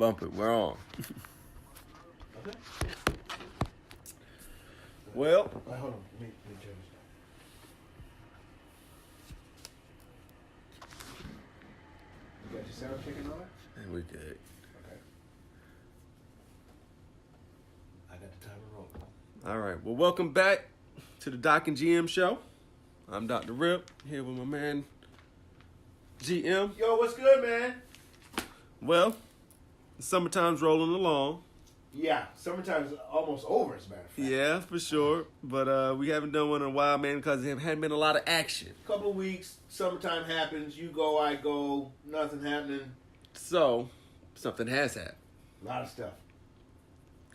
Bump it. We're on. Okay. Well, Hold on. Let me turn this down. You got your sound checking on? and we good. Okay. I got the timer rolling. All right. Well, welcome back to the Doc and GM show. I'm Dr. Rip here with my man GM. Yo, what's good, man? Well, the summertime's rolling along. Yeah, summertime's almost over, as a matter of fact. Yeah, for sure. But we haven't done one in a while, man, because there hadn't been a lot of action. Couple of weeks, summertime happens. You go, I go. Nothing happening. So, something has happened. A lot of stuff.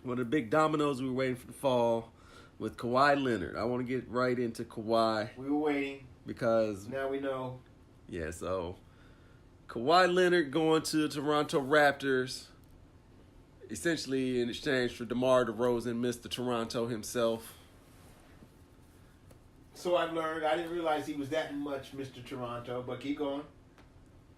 One of the big dominoes we were waiting for the fall with Kawhi Leonard. I want to get right into Kawhi We were waiting. because, Now we know. yeah, so Kawhi Leonard going to Toronto Raptors, essentially in exchange for DeMar DeRozan, Mr. Toronto himself. So I've learned. I didn't realize he was that much Mr. Toronto, but keep going.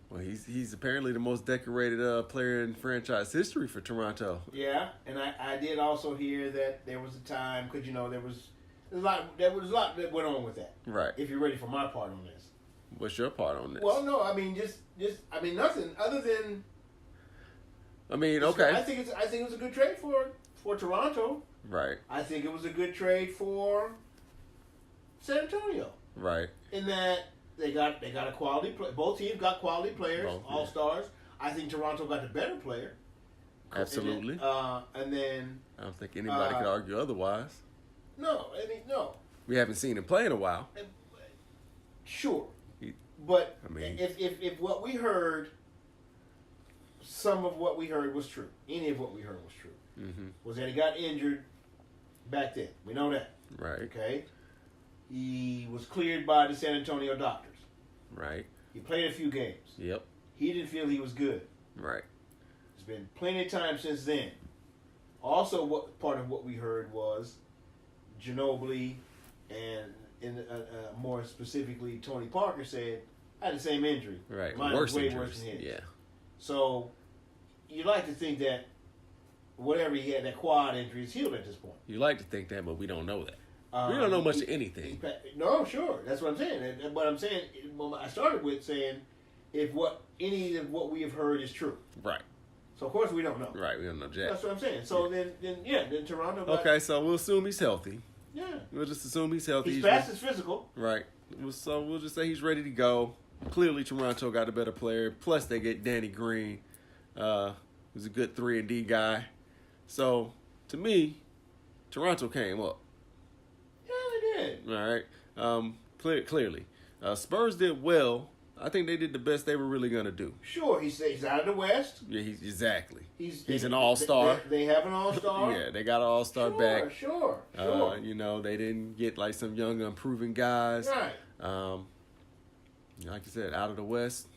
Well, he's apparently the most decorated player in franchise history for Toronto. Yeah, and I did also hear that there was a time, because, you know, there was a lot that went on with that. Right. If you're ready for my part on this. What's your part on this? Well, no, I mean, nothing other than. I mean, okay. I think it was a good trade for Toronto. Right, I think it was a good trade for San Antonio right. in that they got a quality play. Both teams got quality players, Both, yeah. all-stars. I think Toronto got the better player. Absolutely. And then I don't think anybody could argue otherwise. no. We haven't seen him play in a while. Sure. He- But I mean- if what we heard, some of what we heard was true, any of what we heard was true, Mm-hmm. was that he got injured back then. We know that. Right, Okay. He was cleared by the San Antonio doctors. right. He played a few games. Yep, He didn't feel he was good. right. There's been plenty of time since then. Also, what part of what we heard was Ginobili and more specifically Tony Parker said, I had the same injury. Right. Mine Worse was way injuries. worse than his. Yeah. So you like to think that whatever he had, that quad injury, is healed at this point. You like to think that, but we don't know that. We don't know much of anything. No, sure. That's what I'm saying. And what I'm saying, I started with saying, if any of what we have heard is true. Right, So of course we don't know. right. We don't know Jack. That's what I'm saying. So then Toronto. Okay, so we'll assume he's healthy. Yeah. We'll just assume he's healthy. He's past his physical. Right. So we'll just say he's ready to go. Clearly, Toronto got a better player. Plus, they get Danny Green, who's a good 3-and-D guy. So, to me, Toronto came up. Yeah, they did. All right. Clearly. Spurs did well. I think they did the best they were really going to do. Sure, he's out of the West. Yeah, exactly. He's an all-star. They have an all-star. Yeah, they got an all-star back. Sure. They didn't get like some young, unproven guys. Right. Like you said, out of the West.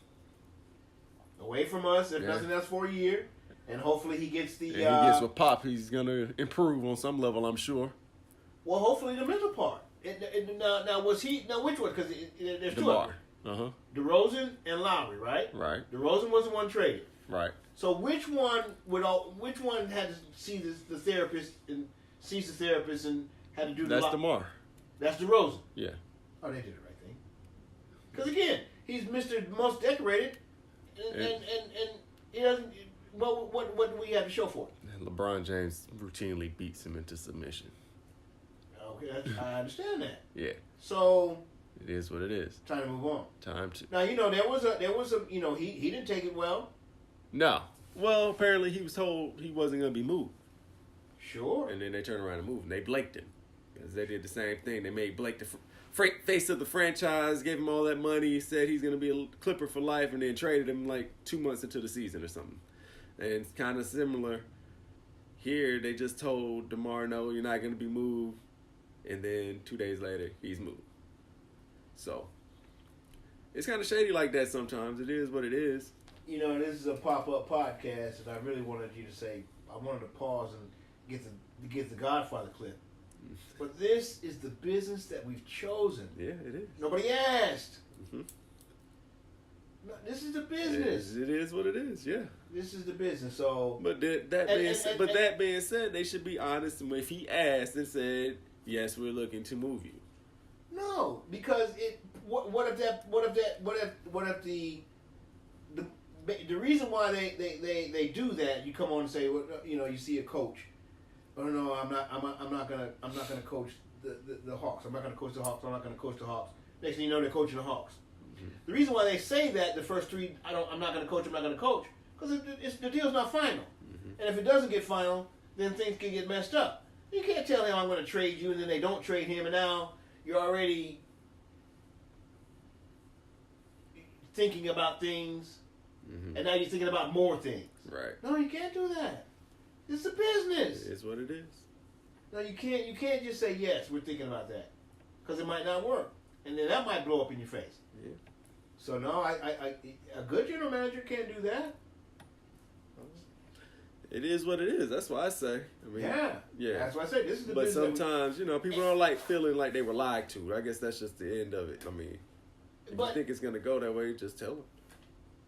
Away from us, if Yeah. nothing else, for a year, and hopefully he gets the. And he gets with Pop. He's going to improve on some level, I'm sure. Well, hopefully the mental part. Now was he? Now which one? Because there's two of DeMar. them. DeRozan and Lowry, right? Right, DeRozan was the one traded. right. So which one had to see the therapist and sees the therapist and had to do That's the DeMar. That's DeRozan. Yeah. Oh, they did the right thing. Because again, he's Mr. Most Decorated, and he doesn't. What do we have to show for it? And LeBron James routinely beats him into submission. Okay, I understand that. Yeah. So It is what it is. time to move on. Time to. Now there was a he didn't take it well. No. Well, apparently he was told he wasn't going to be moved. Sure. And then they turned around and moved. And they blaked him. Because they did the same thing. They made Blake the face of the franchise, gave him all that money, said he's going to be a Clipper for life, and then traded him like 2 months into the season or something. And it's kind of similar. Here, they just told DeMar, no, you're not going to be moved. And then 2 days later, he's moved. So, it's kind of shady like that sometimes. It is what it is. This is a pop-up podcast, and I really wanted you to say, I wanted to pause and get the Godfather clip. But this is the business that we've chosen. Yeah, it is. Nobody asked. Mm-hmm. No, this is the business. It is what it is. Yeah. This is the business. So, But that being said, they should be honest. And if he asked and said, "Yes, we're looking to move you," no, because what if the reason why they do that, you come on and say, well, you know, you see a coach, oh no, I'm not gonna coach the Hawks. I'm not gonna coach the Hawks. I'm not gonna coach the Hawks. Next thing you know, they're coaching the Hawks. Mm-hmm. The reason why they say that the first three, I'm not gonna coach. I'm not gonna coach, because the deal's not final. Mm-hmm. And if it doesn't get final, then things can get messed up. You can't tell him I'm going to trade you, and then they don't trade him, and now you're already thinking about things, mm-hmm. and now you're thinking about more things. Right. No, you can't do that. It's a business. It is what it is. No, you can't. You can't just say yes. We're thinking about that, because it might not work, and then that might blow up in your face. Yeah. So no, a good general manager can't do that. It is what it is. That's why I say. I mean, yeah. That's why I say this is the But business. sometimes, people don't like feeling like they were lied to. I guess that's just the end of it. I mean, if you think it's going to go that way, just tell them.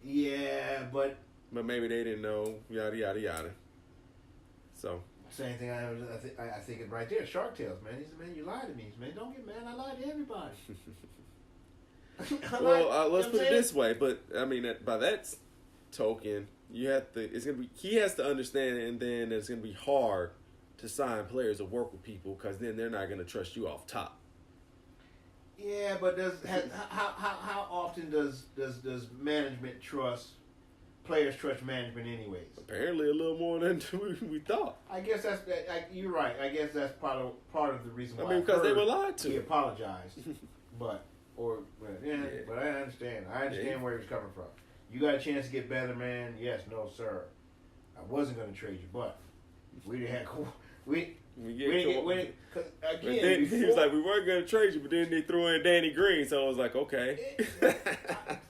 Yeah, but maybe they didn't know, yada, yada, yada. So. Same thing I think it right there. Shark Tales, man. He said, man, you lied to me. He said, man, don't get mad. I lied to everybody. Let's put it this way. But, I mean, by that token, he has to understand, and then it's going to be hard to sign players or work with people, because then they're not going to trust you off top. Yeah, but how often does management players trust management anyways? Apparently a little more than we thought. I guess you're right. I guess that's part of the reason why. I mean, because they were lied to. He apologized, but I understand. I understand where he was coming from. You got a chance to get better, man. Yes, no, sir. I wasn't going to trade you, but we didn't have again, he was like, we weren't going to trade you, but then they threw in Danny Green, so I was like, okay.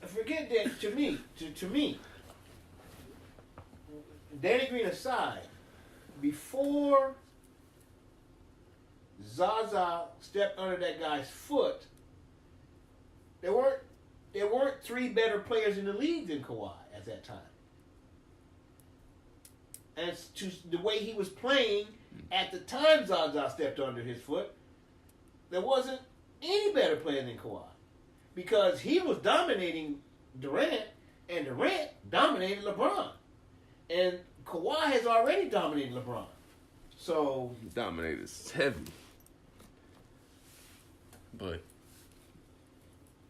Forget that. To me, Danny Green aside, before Zaza stepped under that guy's foot, there weren't three better players in the league than Kawhi at that time. And to the way he was playing at the time Zaza stepped under his foot, there wasn't any better player than Kawhi. Because he was dominating Durant, and Durant dominated LeBron. And Kawhi has already dominated LeBron. So... Dominated heavy. But...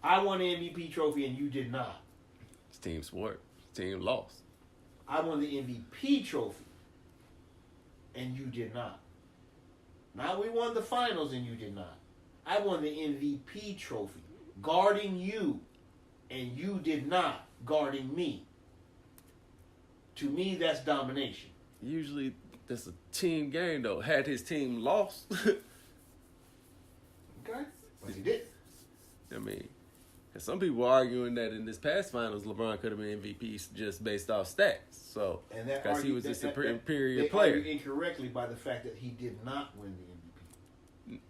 I won the MVP trophy and you did not. It's team sport. Team lost. I won the MVP trophy and you did not. Now we won the finals and you did not. I won the MVP trophy guarding you and you did not guarding me. To me, that's domination. Usually that's a team game though. Had his team lost. Okay. But he did. I mean... And some people are arguing that in this past finals, LeBron could have been MVP just based off stats. So, because he was a superior player. They argue incorrectly by the fact that he did not win the MVP.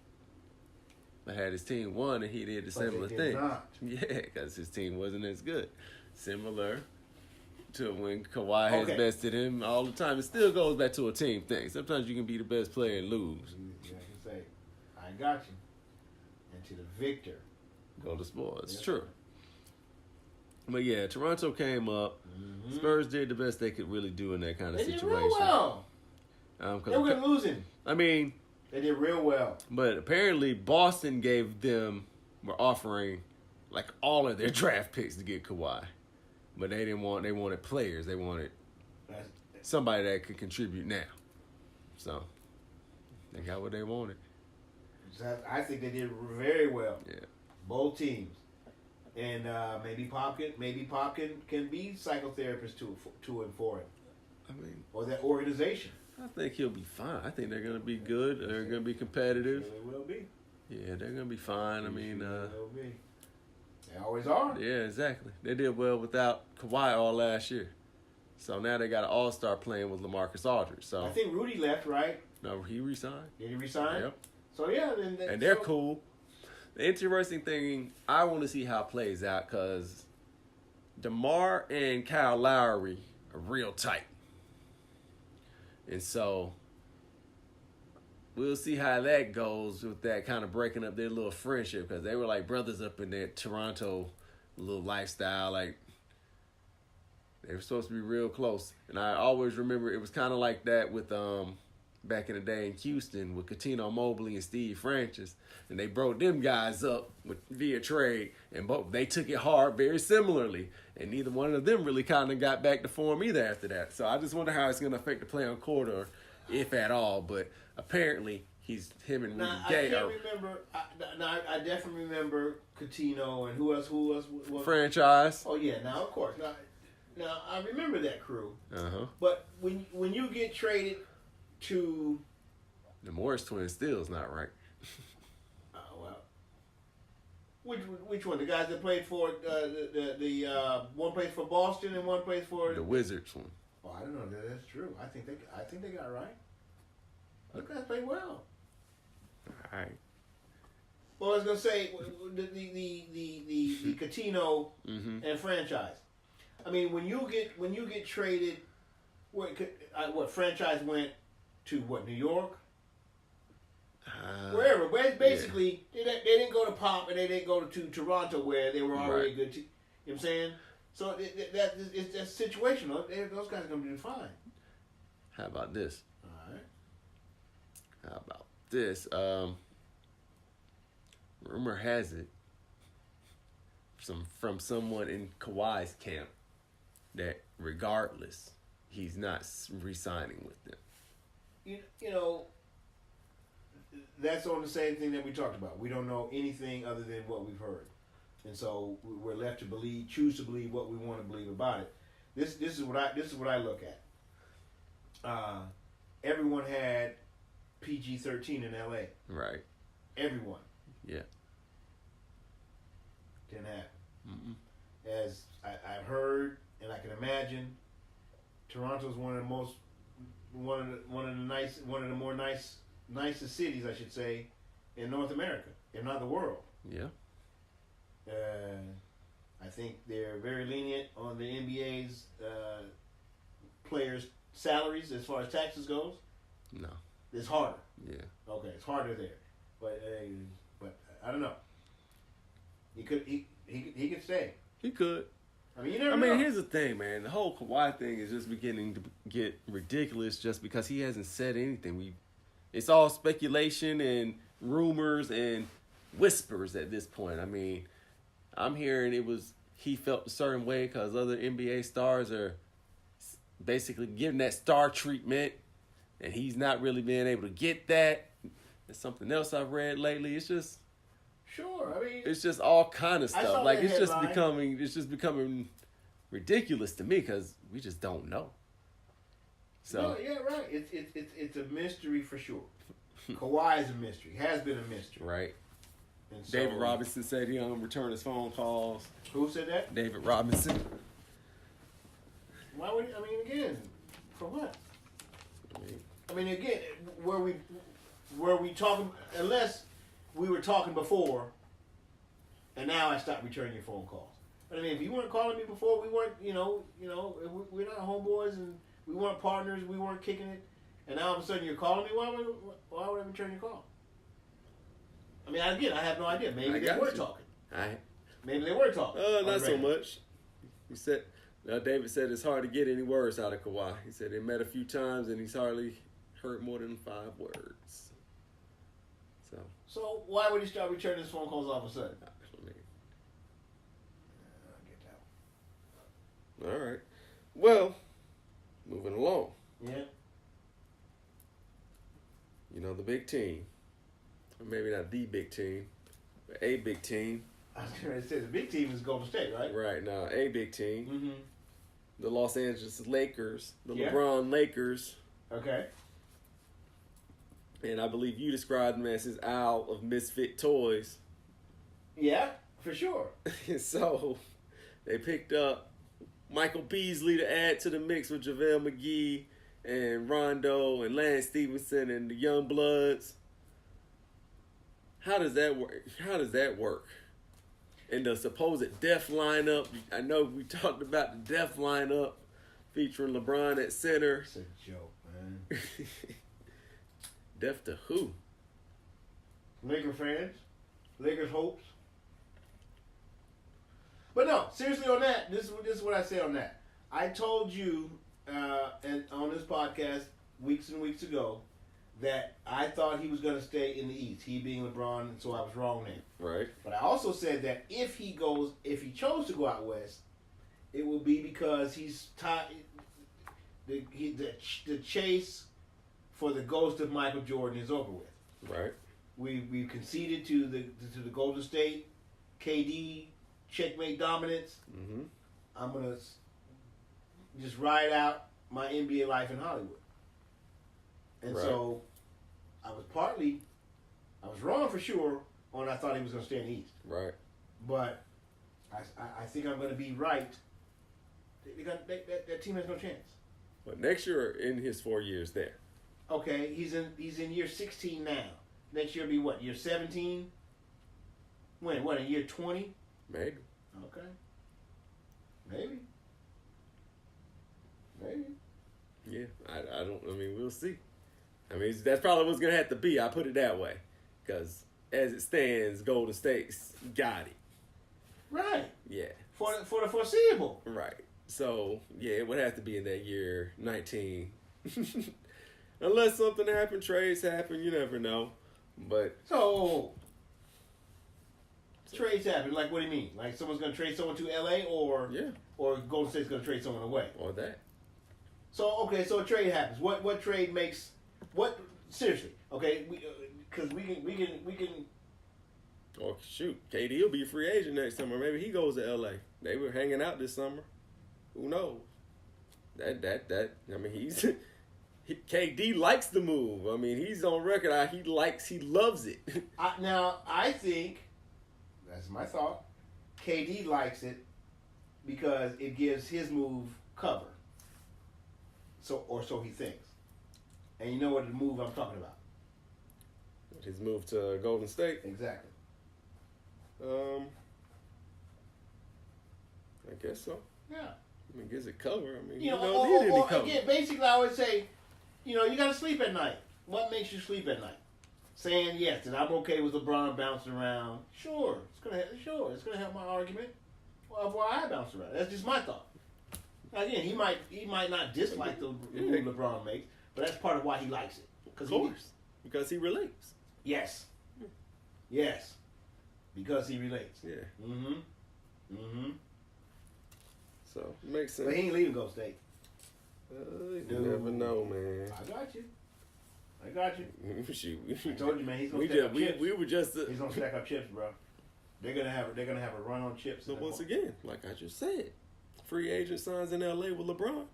But had his team won, and he did the similar thing. Yeah, because his team wasn't as good. Similar to when Kawhi has bested him all the time. It still goes back to a team thing. Sometimes you can be the best player and lose. You can say, I got you. And to the victor, go to sports. It's true. But yeah, Toronto came up. Mm-hmm. Spurs did the best they could really do in that kind of situation. They did real well. They were losing. I mean, they did real well. But apparently Boston were offering like all of their draft picks to get Kawhi. But they wanted players. They wanted somebody that could contribute now. So they got what they wanted. I think they did very well. Yeah. Both teams, and maybe Pop can be psychotherapist to and for him. I mean, or that organization. I think he'll be fine. I think they're going to be good. They're going to be competitive. They will be. Yeah, they're going to be fine. I mean, they will be. They always are. Yeah, exactly. They did well without Kawhi all last year, so now they got an all-star playing with LaMarcus Aldridge. So I think Rudy left, right? No, he resigned. Did he resign? Yep. So yeah, and they're cool. The interesting thing, I want to see how it plays out because DeMar and Kyle Lowry are real tight. And so we'll see how that goes with that kind of breaking up their little friendship, because they were like brothers up in their Toronto little lifestyle. Like, they were supposed to be real close. And I always remember it was kind of like that with back in the day in Houston with Cuttino Mobley and Steve Francis. And they broke them guys up via trade. And both they took it hard very similarly. And neither one of them really kind of got back to form either after that. So I just wonder how it's going to affect the play on court, or if at all. But apparently him and Rudy Gay I can't remember. I definitely remember Coutinho and who else? franchise. Oh yeah, now of course. Now I remember that crew. Uh-huh. But when you get traded to the Morris twins, still is not right. Well, which one? The guys that played for the one plays for Boston and one plays for the Wizards one. Oh, I don't know. That's true. I think they got it right. Those guys played well. All right. Well, I was gonna say the Coutinho and franchise. I mean, when you get traded, what franchise went to? What, New York? Wherever. Basically, they didn't go to Pop and they didn't go to Toronto where they were already a good team. You know what I'm saying? So that's situational. Those guys are going to do fine. How about this? All right. How about this? Rumor has it from someone in Kawhi's camp that regardless, he's not re-signing with them. You know, that's on the same thing that we talked about. We don't know anything other than what we've heard. And so we're left to choose to believe what we want to believe about it. This is what I look at. Everyone had PG-13 in LA. Right. Everyone. Yeah. Didn't happen. Mm-mm. As I've heard and I can imagine, Toronto's one of the more nicest cities, I should say, in North America, if not the world. Yeah. I think they're very lenient on the NBA's players' salaries as far as taxes goes. No. It's harder. Yeah. Okay, it's harder there, but I don't know. He could stay. He could. I mean, you never know. Here's the thing, man. The whole Kawhi thing is just beginning to get ridiculous just because he hasn't said anything. It's all speculation and rumors and whispers at this point. I mean, I'm hearing he felt a certain way because other NBA stars are basically giving that star treatment, and he's not really being able to get that. There's something else I've read lately. It's just... Sure, I mean, it's just all kind of stuff. Like it's just becoming ridiculous to me because we just don't know. So no, yeah, right. It's a mystery for sure. Kawhi is a mystery. Has been a mystery. Right. And so, David Robinson said he don't return his phone calls. Who said that? David Robinson. Why would again? For what? I mean, again, were we talking? Unless we were talking before, and now I stopped returning your phone calls. But I mean, if you weren't calling me before, we weren't, we're not homeboys, and we weren't partners, we weren't kicking it, and now all of a sudden you're calling me. Why would I return your call? I mean, again, I have no idea. Maybe they were talking. Maybe they were talking. Not so much. He said, David said it's hard to get any words out of Kawhi. He said they met a few times, and he's hardly heard more than 5 words. So why would he start returning his phone calls all of a sudden? All right. Well, moving along. Yeah. You know, the big team. Or maybe not the big team, but a big team. I was going to say the big team is Golden State, right? Right. Now, a big team. Mm-hmm. The Los Angeles Lakers. The LeBron Lakers. Okay. And I believe you described him as his owl of misfit toys. Yeah, for sure. So, they picked up Michael Beasley to add to the mix with JaVale McGee and Rondo and Lance Stevenson and the Young Bloods. How does that work? And the supposed death lineup. I know we talked about the death lineup featuring LeBron at center. It's a joke, man. Death to who? Laker fans, Lakers hopes. But no, seriously on that, this is what I say on that. I told you and on this podcast weeks and weeks ago that I thought he was going to stay in the East, he being LeBron, and so I was wrong then. Right. But I also said that if he chose to go out west, it will be because he's tied. The chase for the ghost of Michael Jordan is over with. Right. We conceded to the Golden State, KD checkmate dominance. Mm-hmm. I'm gonna just ride out my NBA life in Hollywood. And Right. so I was wrong for sure on I thought he was gonna stay in the East. Right. But I think I'm gonna be right. That team has no chance. But next year, in his 4 years there. Okay, he's in year 16 now. Next year will be what? Year 17? When? What? In year 20? Maybe. Okay. Maybe. Yeah. I don't. I mean, we'll see. I mean, that's probably what's gonna have to be. I put it that way, because as it stands, Golden State's got it. Right. Yeah. For the foreseeable. Right. So yeah, it would have to be in that year 19. Unless something happened, trades happen, you never know. But So trades happen. Like, what do you mean? Like someone's gonna trade someone to LA, or Golden State's gonna trade someone away? Or that. So okay, so a trade happens. What trade makes what? Seriously, okay, because we can. Or shoot, KD will be a free agent next summer. Maybe he goes to LA. They were hanging out this summer. Who knows? That. I mean, KD likes the move. I mean, he's on record. He loves it. Now I think that's my thought. KD likes it because it gives his move cover. So he thinks. And you know what the move I'm talking about? His move to Golden State. Exactly. I guess so. Yeah. I mean, gives it cover. I mean, You you know, don't need any cover. again, basically, I would say, you got to sleep at night. What makes you sleep at night? Saying yes, and I'm okay with LeBron bouncing around. Sure, it's gonna help my argument of why I bounce around. That's just my thought. Again, he might not dislike the move LeBron makes, but that's part of why he likes it. Of course, because he relates. Yes, because he relates. Yeah. So it makes sense. But he ain't leaving Golden State. You never know, man. I got you. Shoot. I told you, man. He's gonna stack up chips. We were just. He's gonna stack up chips, bro. They're gonna have a run on chips. So once again, like I just said, free agent signs in LA with LeBron.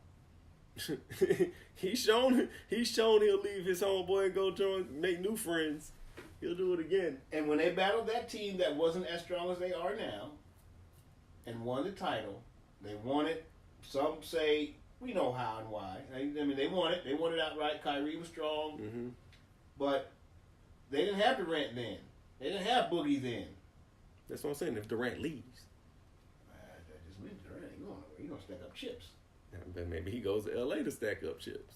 he's shown he'll leave his homeboy and go make new friends. He'll do it again. And when they battled that team that wasn't as strong as they are now, and won the title, they won it. Some say we know how and why. I mean, they won it. They won it outright. Kyrie was strong, but they didn't have Durant then. They didn't have Boogie then. That's what I'm saying. If Durant leaves, that just means Durant ain't going nowhere. He's gonna stack up chips. Then maybe he goes to LA to stack up chips.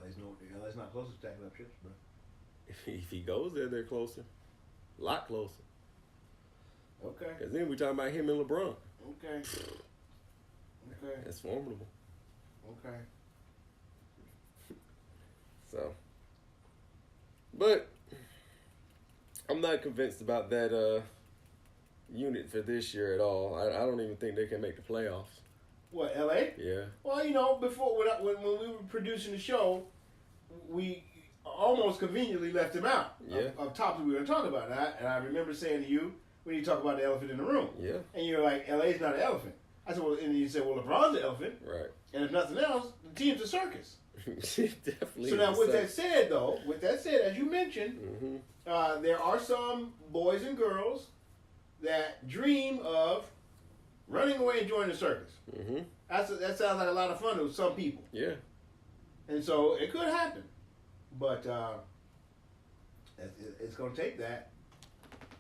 LA's not close to stacking up chips, bro. If he goes there, they're closer. A lot closer. Okay. Because then we're talking about him and LeBron. Okay. That's formidable. Okay. So. But I'm not convinced about that unit for this year at all. I don't even think they can make the playoffs. What, LA? Yeah. Well, before when we were producing the show, we almost conveniently left him out of topics we were going to talk about. And I remember saying to you, we need to talk about the elephant in the room. Yeah. And you're like, LA's not an elephant. I said, well, and you said, well, LeBron's an elephant. Right. And if nothing else, the team's a circus. Definitely. So now, with that said, as you mentioned, there are some boys and girls that dream of running away and joining the circus. That sounds like a lot of fun to some people. Yeah. And so it could happen. But it's going to take that.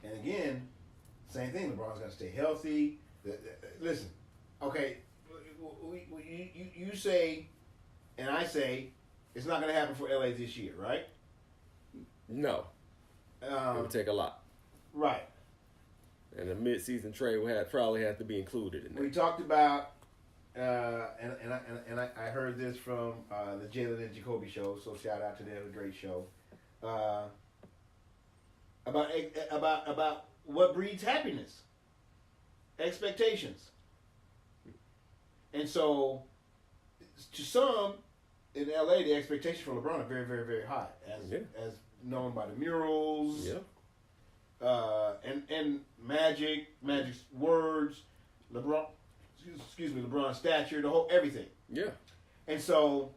And again, Same thing. LeBron's got to stay healthy. Listen, okay, you say, and I say, it's not going to happen for LA this year, right? No. It would take a lot. Right. And a mid-season trade would probably have to be included in that. We talked about, and I heard this from the Jalen and Jacoby show, so shout out to them, a great show. About what breeds happiness, expectations, and so to some in LA, the expectations for LeBron are very, very, very high, as known by the murals. Yeah. And Magic's words, LeBron's stature, the whole everything. Yeah. And so,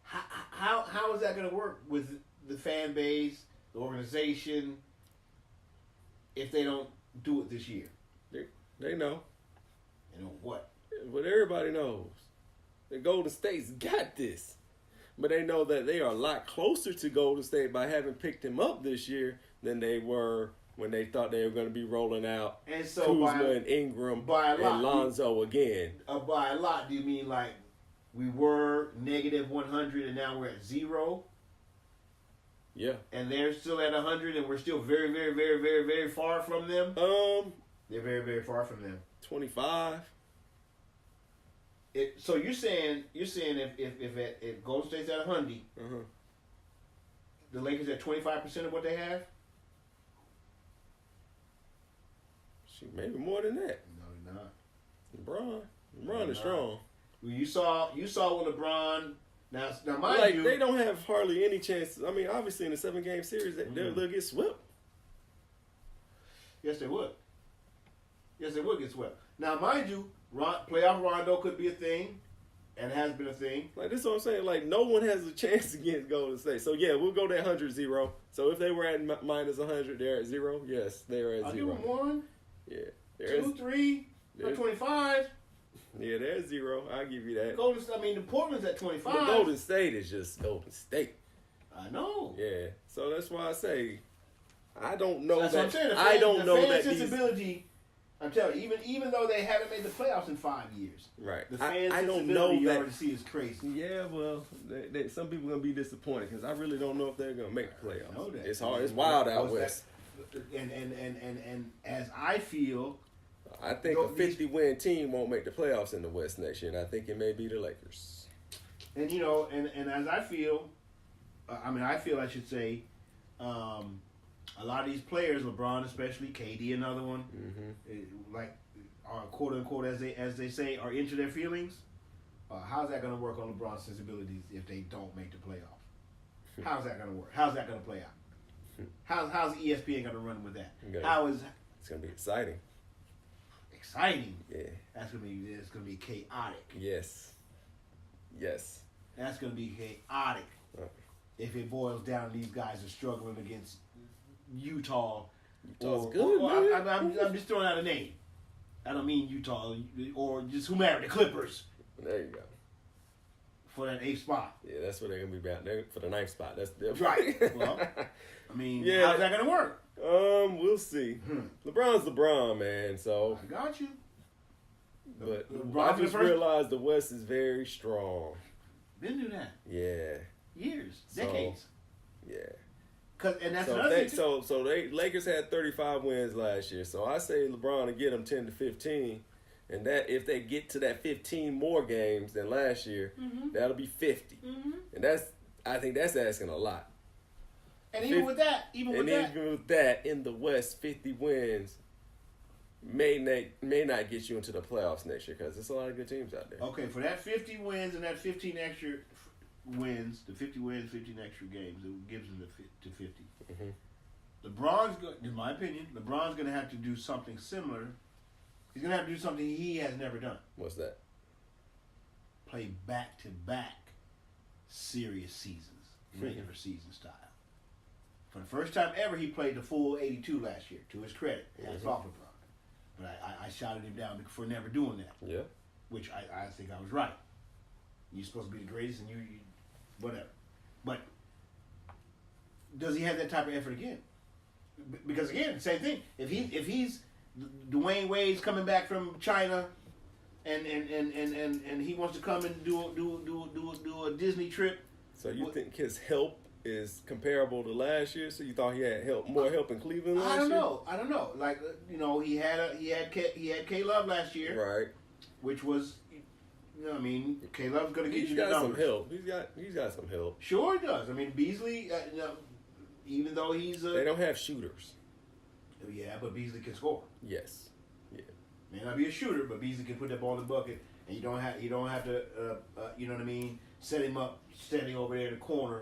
how is that going to work with the fan base, the organization, if they don't do it this year? They know. You know what? But everybody knows. The Golden State's got this. But they know that they are a lot closer to Golden State by having picked him up this year than they were when they thought they were going to be rolling out and so Kuzma and Ingram and Lonzo again. By a lot, do you mean like we were negative 100 and now we're at 0? Yeah. And they're still at 100 and we're still very, very, very, very, very far from them? They're very, very far from them. 25. So you're saying if Golden State's at 100, the Lakers at 25% of what they have? Maybe more than that. No, they're LeBron not. is strong. Well, you saw with LeBron. Now mind like you, they don't have hardly any chance. I mean, obviously in a 7-game series, they'll get swept. Yes, they would. Yes, they would get swept. Now, mind you, playoff Rondo could be a thing, and has been a thing. Like this is what I'm saying. Like no one has a chance against Golden State. So yeah, we'll go that 100-0. So if they were at minus 100, they're at 0. Yes, they're at 0. I'll give them 1. Yeah. 2, 3, 25. Yeah, there's 0. I'll give you that. The Portland's at 25. But Golden State is just Golden State. I know. Yeah. So that's why I say I don't know that's that. What I'm saying. I don't know that sensibility. I'm telling you, even though they haven't made the playoffs in 5 years, right? The fan I don't sensibility know you that. already see is crazy. Yeah, well, some people are gonna be disappointed because I really don't know if they're gonna make the playoffs. I know that. It's hard. It's wild out west. And as I feel, I think a 50-win team won't make the playoffs in the West next year, and I think it may be the Lakers. And and as I feel, I should say, a lot of these players, LeBron especially, KD another one, like are quote unquote as they say are into their feelings. How's that going to work on LeBron's sensibilities if they don't make the playoffs? How's that going to work? How's that going to play out? How's ESPN going to run with that? It's going to be exciting. Exciting. Yeah. It's going to be chaotic. Yes. That's going to be chaotic. If it boils down, these guys are struggling against Utah. Utah's good. I'm just throwing out a name. I don't mean Utah or just whomever, the Clippers. There you go. For that 8th spot. Yeah, that's where they're going to be back. They're for the 9th spot. That's different. Right. Well, how's that going to work? We'll see. LeBron's LeBron, man. So I got you. But I just realized the West is very strong. Been through that. Yeah. Years, decades. Yeah. And that's another thing too. So Lakers had 35 wins last year. So I say LeBron to get them 10 to 15, and that if they get to that 15 more games than last year, that'll be 50. And I think that's asking a lot. And even with that, even with that, in the West, 50 wins may not get you into the playoffs next year because there's a lot of good teams out there. Okay, for that 50 wins and that 15 extra wins, the 50 wins, 15 extra games, it gives them to 50. LeBron's, in my opinion, LeBron's going to have to do something similar. He's going to have to do something he has never done. What's that? Play back-to-back serious seasons, regular season style. For the first time ever, he played the full 82 last year, to his credit. That's off LeBron. But I shouted him down for never doing that. Yeah. Which I think I was right. You're supposed to be the greatest, and you whatever. But does he have that type of effort again? because again, same thing. If he's Dwayne Wade's coming back from China, and he wants to come and do a Disney trip. So you think his help is comparable to last year? So you thought he had more help in Cleveland last year? I don't know. Like he had K Love last year, Right. which was, I mean, K Love's gonna get He's you the got numbers. some help. He's got some help. Sure, he does. I mean, Beasley, even though he's They don't have shooters. yeah, but Beasley can score. Yes. Yeah. May not be a shooter, but Beasley can put that ball in the bucket, and you don't have to you know what I mean, set him up standing over there in the corner.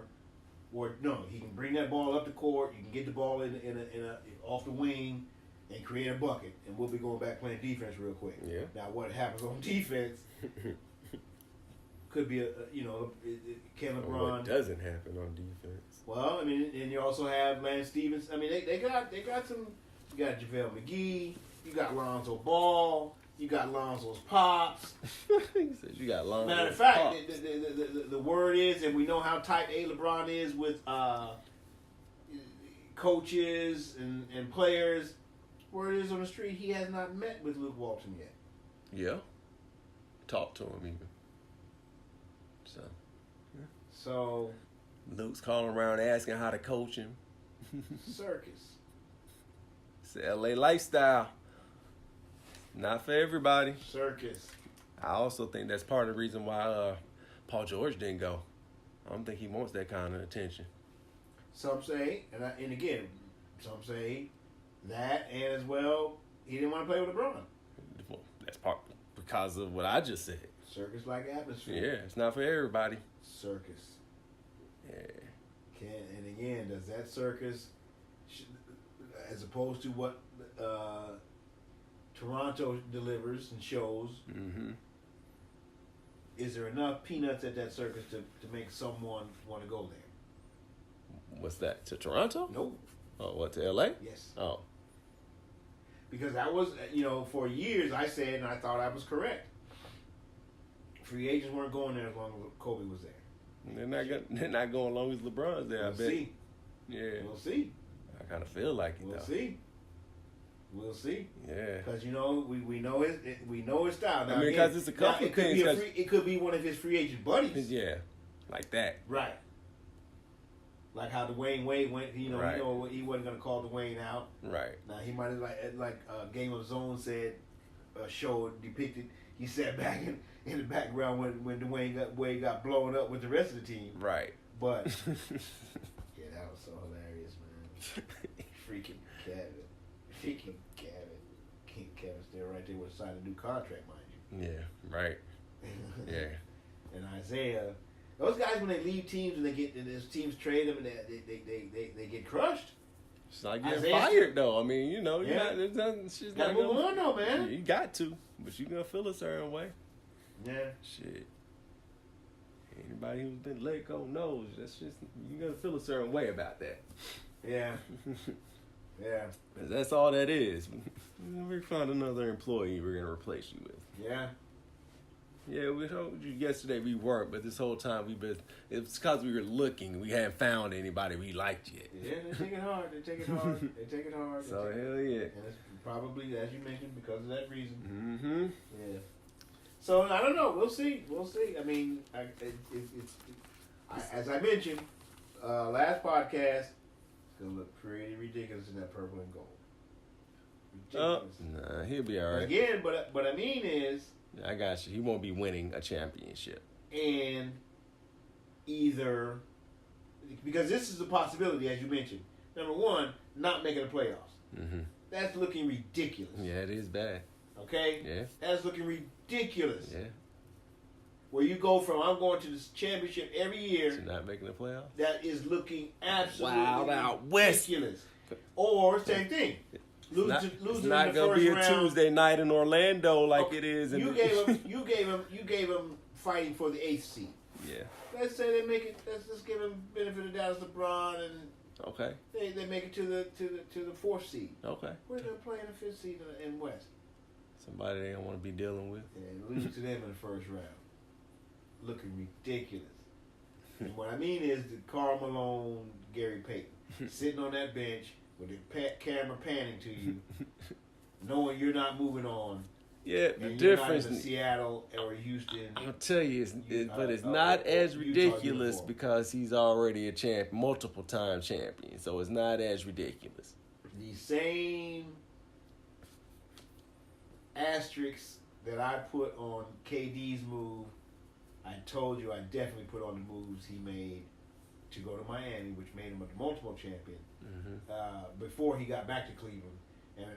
Or no, he can bring that ball up the court. You can get the ball in a off the wing and create a bucket. And we'll be going back playing defense real quick. Yeah. Now, what happens on defense could be can Or LeBron. what doesn't happen on defense? Well, I mean, and you also have Lance Stevens. I mean, they got some. You got JaVale McGee. You got Lonzo Ball. You got Lonzo's pops. He said you got Lonzo. Matter of fact, pops. the word is, and we know how tight A LeBron is with coaches and players. Word is on the street, he has not met with Luke Walton yet. Yeah. Talk to him even. So Luke's calling around asking how to coach him. circus. It's the LA lifestyle. Not for everybody. Circus. I also think that's part of the reason why Paul George didn't go. I don't think he wants that kind of attention. Some say, and again, some say that, and as well, he didn't want to play with LeBron. Well, that's part because of what I just said. Circus-like atmosphere. Yeah, it's not for everybody. Circus. Yeah. And again, does that circus, as opposed to what Toronto delivers and shows, Mm-hmm. is there enough peanuts at that circus to make someone want to go there? What's that? To Toronto? Nope. Oh, what, to LA? Yes. Oh. Because I was, for years I said, and I thought I was correct, free agents weren't going there as long as Kobe was there. They're not going as long as LeBron's there, I We'll bet. see. Yeah. We'll see. I kind of feel like it, We'll though. see. We'll see. Yeah. Because we know his style. Now, I mean, again, because it's a couple it could things. be 'Cause- it could be one of his free agent buddies. yeah, like that. Right. Like how Dwayne Wade went. Right. He wasn't going to call Dwayne out. Right. Now he might have like Game of Zone said, show depicted. He sat back in the background when Dwayne Wade got blown up with the rest of the team. Right. But yeah, that was so hilarious, man. Freaking Kevin. King Kevin's still right there with signing a new contract, mind Yeah. Right. you. Yeah. And Isaiah, those guys when they leave teams and those teams trade them and they get crushed. It's not getting Isaiah's fired though. I mean, Yeah. she's Gotta not move on though, man. You got to, but you gonna feel a certain way. Yeah. Shit. Anybody who's been let go knows that's just you gonna feel a certain way about that. Yeah. Yeah. 'Cause that's all that is. We found another employee we're gonna replace you with. Yeah. Yeah, we told you yesterday we weren't, but this whole time it's because we were looking. We hadn't found anybody we liked yet. Yeah, they take it hard. They take it hard. So hell yeah. And it's probably, as you mentioned, because of that reason. Mm-hmm. Yeah. So I don't know. We'll see. I mean, as I mentioned last podcast, it's gonna look pretty ridiculous in that purple and gold. Ridiculous. Nah, he'll be all right. Again, but I mean is, I got you. He won't be winning a championship. and either because this is a possibility, as you mentioned. Number one, not making the playoffs. Mm-hmm. That's looking ridiculous. Yeah, it is bad. Okay? Yeah. That's looking ridiculous. Yeah. Where you go from, I'm going to this championship every year, To not making the playoffs. that is looking absolutely Wild out west. ridiculous. Or, same thing. It's Losing not in the gonna first be a round. Tuesday night in Orlando like Okay, it is. In You gave him fighting for the 8th seed. Yeah. Let's say they make it. Let's just give him benefit of Dallas LeBron, and Okay. they make it to the 4th seed. Okay. We're gonna play in the 5th seed in West, Somebody they don't want to be dealing with. and lose to them in the first round. Looking ridiculous. And what I mean is the Karl Malone, Gary Payton sitting on that bench with the camera panning to you, knowing you're not moving on. Yeah, the And you're difference. not in Seattle or Houston. I'll tell you, but it's not as ridiculous uniform. because he's already a champ, multiple-time champion. So it's not as ridiculous. The same asterisks that I put on KD's move, I told you I definitely put on the moves he made to go to Miami, which made him a multiple champion before he got back to Cleveland. And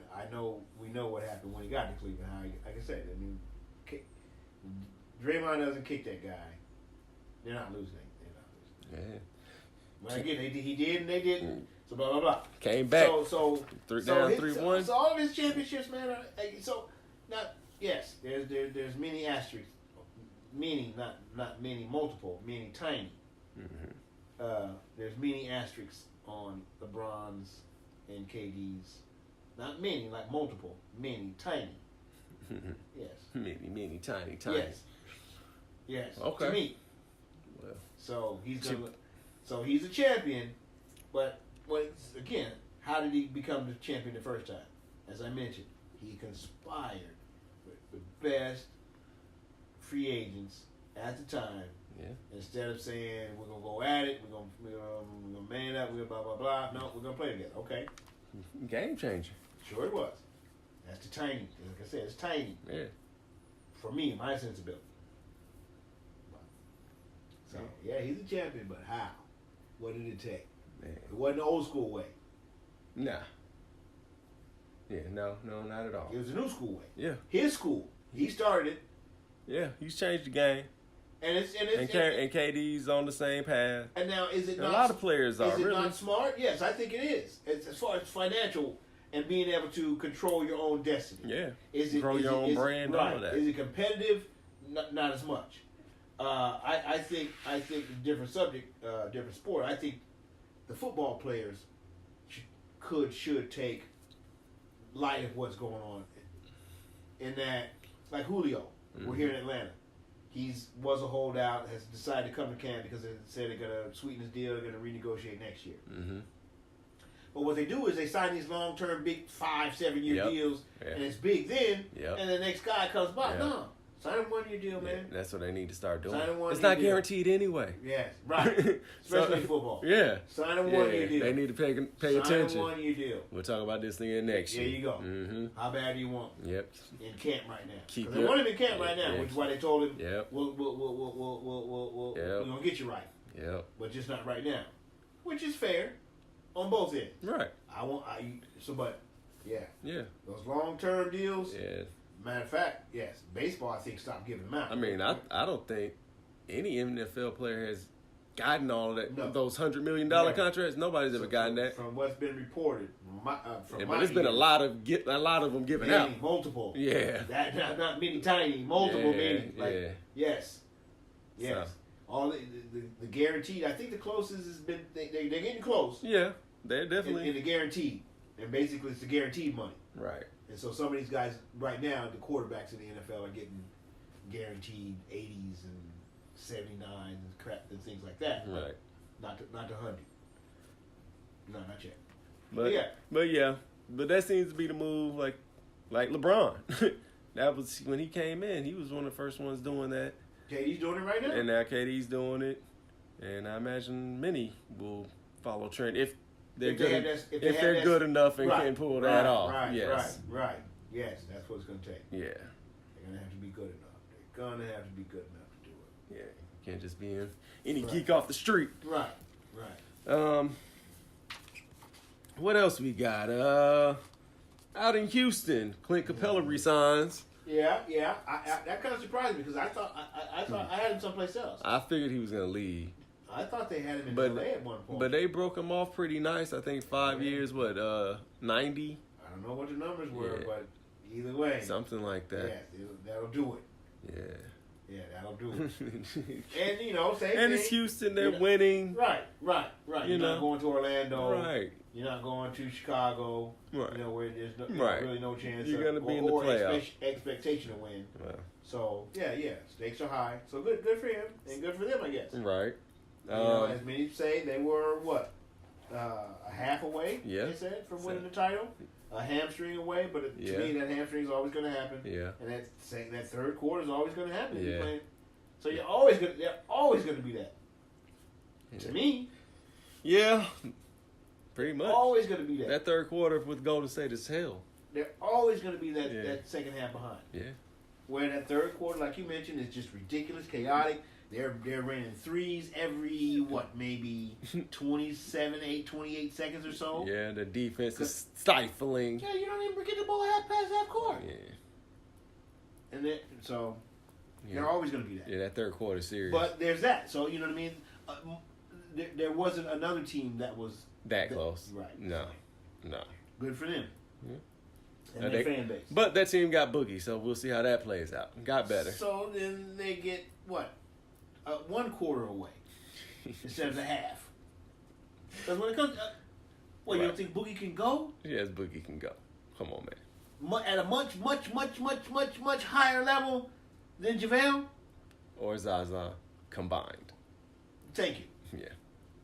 we know what happened when he got to Cleveland. How, like I said, I mean, Draymond doesn't kick that guy. They're not losing. Yeah. Well, again, he did and they didn't. So blah blah blah. Came back. So down 3-1. So all of his championships, man. There's many asterisks, meaning not many, multiple, meaning tiny. Mm-hmm. There's many asterisks on LeBron's and KD's. Not many, like multiple, many, tiny. Yes. Many, tiny. Yes. Okay. To me. Well, So he's a champion, but again, how did he become the champion the first time? As I mentioned, he conspired with the best free agents at the time. yeah. Instead of saying we're gonna go at it, we're gonna man up, we're blah blah blah. No, we're gonna play together. Okay, Game changer. sure it was. That's the tiny. Like I said, it's tiny Yeah. for me, my sensibility. So yeah, he's a champion, but how? What did it take? Man. It wasn't the old school way. Nah. Yeah, no, not at all. It was a new school way. Yeah. His school. He started it, Yeah, he's changed the game. and And KD's on the same path. and now is it And not? a lot of players are Is it really. not smart? Yes, I think it is. It's, as far as financial and being able to control your own destiny. Yeah. Is it Grow your own brand, right? all of that. Is it competitive? Not as much. I think different subject, different sport. I think the football players should take light of what's going on. In that, like Julio, we're here in Atlanta. Was a holdout, has decided to come to camp because they said they're gonna sweeten his deal, they're gonna renegotiate next year. Mm-hmm. But what they do is they sign these long-term, big 5-7 year Yep. deals, Yeah. and it's big then. Yep. And the next guy comes by, Yep. no, sign a 1-year deal, Yeah, man. that's what they need to start doing. Sign a one-year It's not deal. guaranteed anyway. Yes, right. Especially in football. Yeah. Sign a 1-year Yeah, deal. they need to pay Sign attention. a 1-year deal. We'll talk about this thing next There year. you go. Mm-hmm. How bad do you want Yep. in camp right now? Keep 'Cause they your- want him in camp right now, yeah. which is why they told him, Yep. we're gonna get you right, Yep. but just not right now, which is fair on both ends. Right. But yeah, Yeah. those long-term deals. Yeah. Matter of fact, yes, baseball I think stopped giving them out. I mean, I don't think any NFL player has gotten all of that. No. Those $100 million Never. contracts. Nobody's ever gotten that. From what's been reported, Yeah, but there's been a lot of them given many, out. multiple. Yeah. That not many, tiny, multiple, Yeah, many. Like yeah. yes. So. All the guaranteed. I think the closest has been they're getting close. Yeah. They're definitely in the guaranteed, and basically it's the guaranteed money. right. And so some of these guys right now, the quarterbacks in the NFL are getting guaranteed 80s and 79s and crap and things like that. Right. Not the 100. No, not yet. But that seems to be the move. Like LeBron. That was when he came in. He was one of the first ones doing that. KD's doing it right now. And now KD's doing it, and I imagine many will follow trend if they're good enough and can pull that off. Right. Yes, that's what it's going to take. Yeah. They're going to have to be good enough. They're going to have to be good enough to do it. Yeah. You can't just be any geek off the street. Right. What else we got? Out in Houston, Clint Capella resigns. Yeah. That kind of surprised me because I thought I had him someplace else. I figured he was gonna leave. I thought they had him in But- LA at one point. But they broke him off pretty nice. I think 5 years, 90? I don't know what the numbers were, Yeah. but either way, Something like yeah, that. that'll do it. Yeah. Yeah, that'll do it. And same And thing. it's Houston, they're You know, winning. Right. You You're know. not going to Orlando. Right. You're not going to Chicago. Right. Where there's Right. really no chance. You're gonna be in the or playoffs. expectation to win. Well, So yeah, stakes are high. So good for him and good for them, I guess. right. As many say, they were what a half away. Yeah. They said from winning the title. A hamstring away, but to me that hamstring is always going to happen. Yeah. And that third quarter is always going to happen. Yeah. So they're always going to be that. Yeah. To me. Yeah. Pretty much. Always going to be that. That third quarter with Golden State is hell. They're always going to be that second half behind. Yeah. Where that third quarter, like you mentioned, is just ridiculous, chaotic. They're running threes every, maybe 28 seconds or so. Yeah, the defense is stifling. Yeah, you don't even get the ball past half court. Yeah. And they're always going to be that. Yeah, that third quarter series. But there's that. So, you know what I mean? There wasn't another team that was that close. Right. No. Good for them. Yeah. And their fan base. But that team got Boogie, so we'll see how that plays out. Got better. So then they get, what? 1 quarter away instead of a half. Because when it comes you don't think Boogie can go? Yes, Boogie can go. Come on, man. At a much higher level than JaVale? Or Zaza combined. Take it. Yeah.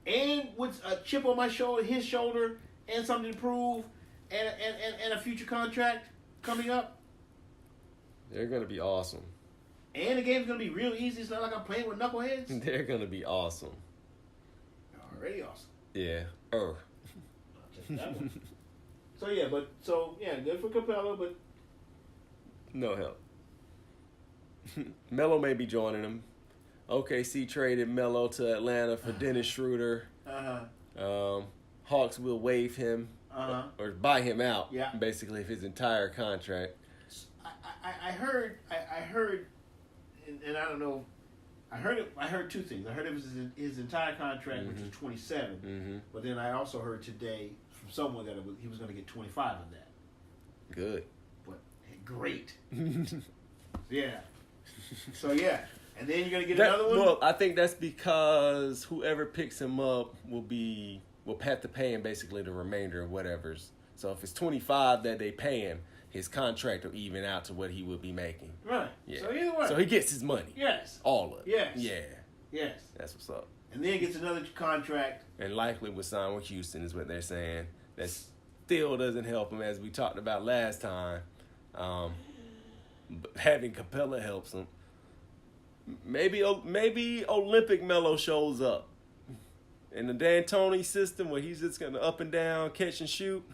And with a chip on my shoulder, his shoulder, and something to prove, and a future contract coming up. They're going to be awesome. And the game's going to be real easy. It's not like I'm playing with knuckleheads. They're going to be awesome. Already awesome. Yeah. I'll take that one. Good for Capella, but no help. Melo may be joining them. OKC traded Melo to Atlanta for Dennis Schroeder. Hawks will waive him or buy him out. Yeah. Basically, of his entire contract. I heard, and I don't know. I heard 2 things. I heard it was his entire contract, which is 27. Mm-hmm. But then I also heard today from someone that he was going to get 25 of that. Good. But great. Yeah. So yeah, and then you're going to get another one. Well, I think that's because whoever picks him up will have to pay him basically the remainder of whatever's. So if it's 25 that they pay him, his contract will even out to what he would be making. Right. Yeah. So either way. So he gets his money. Yes. All of it. Yes. Yeah. Yes. That's what's up. And then gets another contract. And likely will sign with Houston is what they're saying. That still doesn't help him, as we talked about last time. But having Capella helps him. Maybe Olympic Melo shows up in the D'Antoni system where he's just gonna up and down, catch and shoot.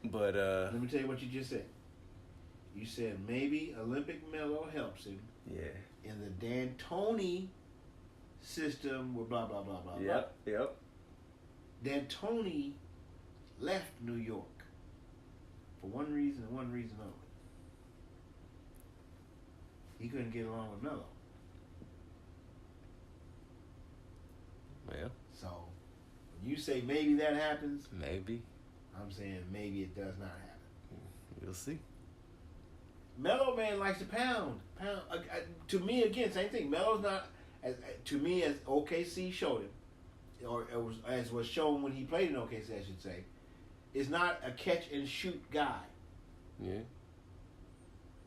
But let me tell you what you just said. You said maybe Olympic Melo helps him. Yeah. In the D'Antoni system with blah blah blah blah. Yep. D'Antoni left New York for one reason and one reason only. He couldn't get along with Melo. Well. So when you say maybe that happens, Maybe. I'm saying maybe it does not happen. We'll see. Melo, man, likes to pound. To me, again, same thing. Melo's not, to me, as OKC showed him, or as was shown when he played in OKC, I should say, is not a catch and shoot guy. Yeah.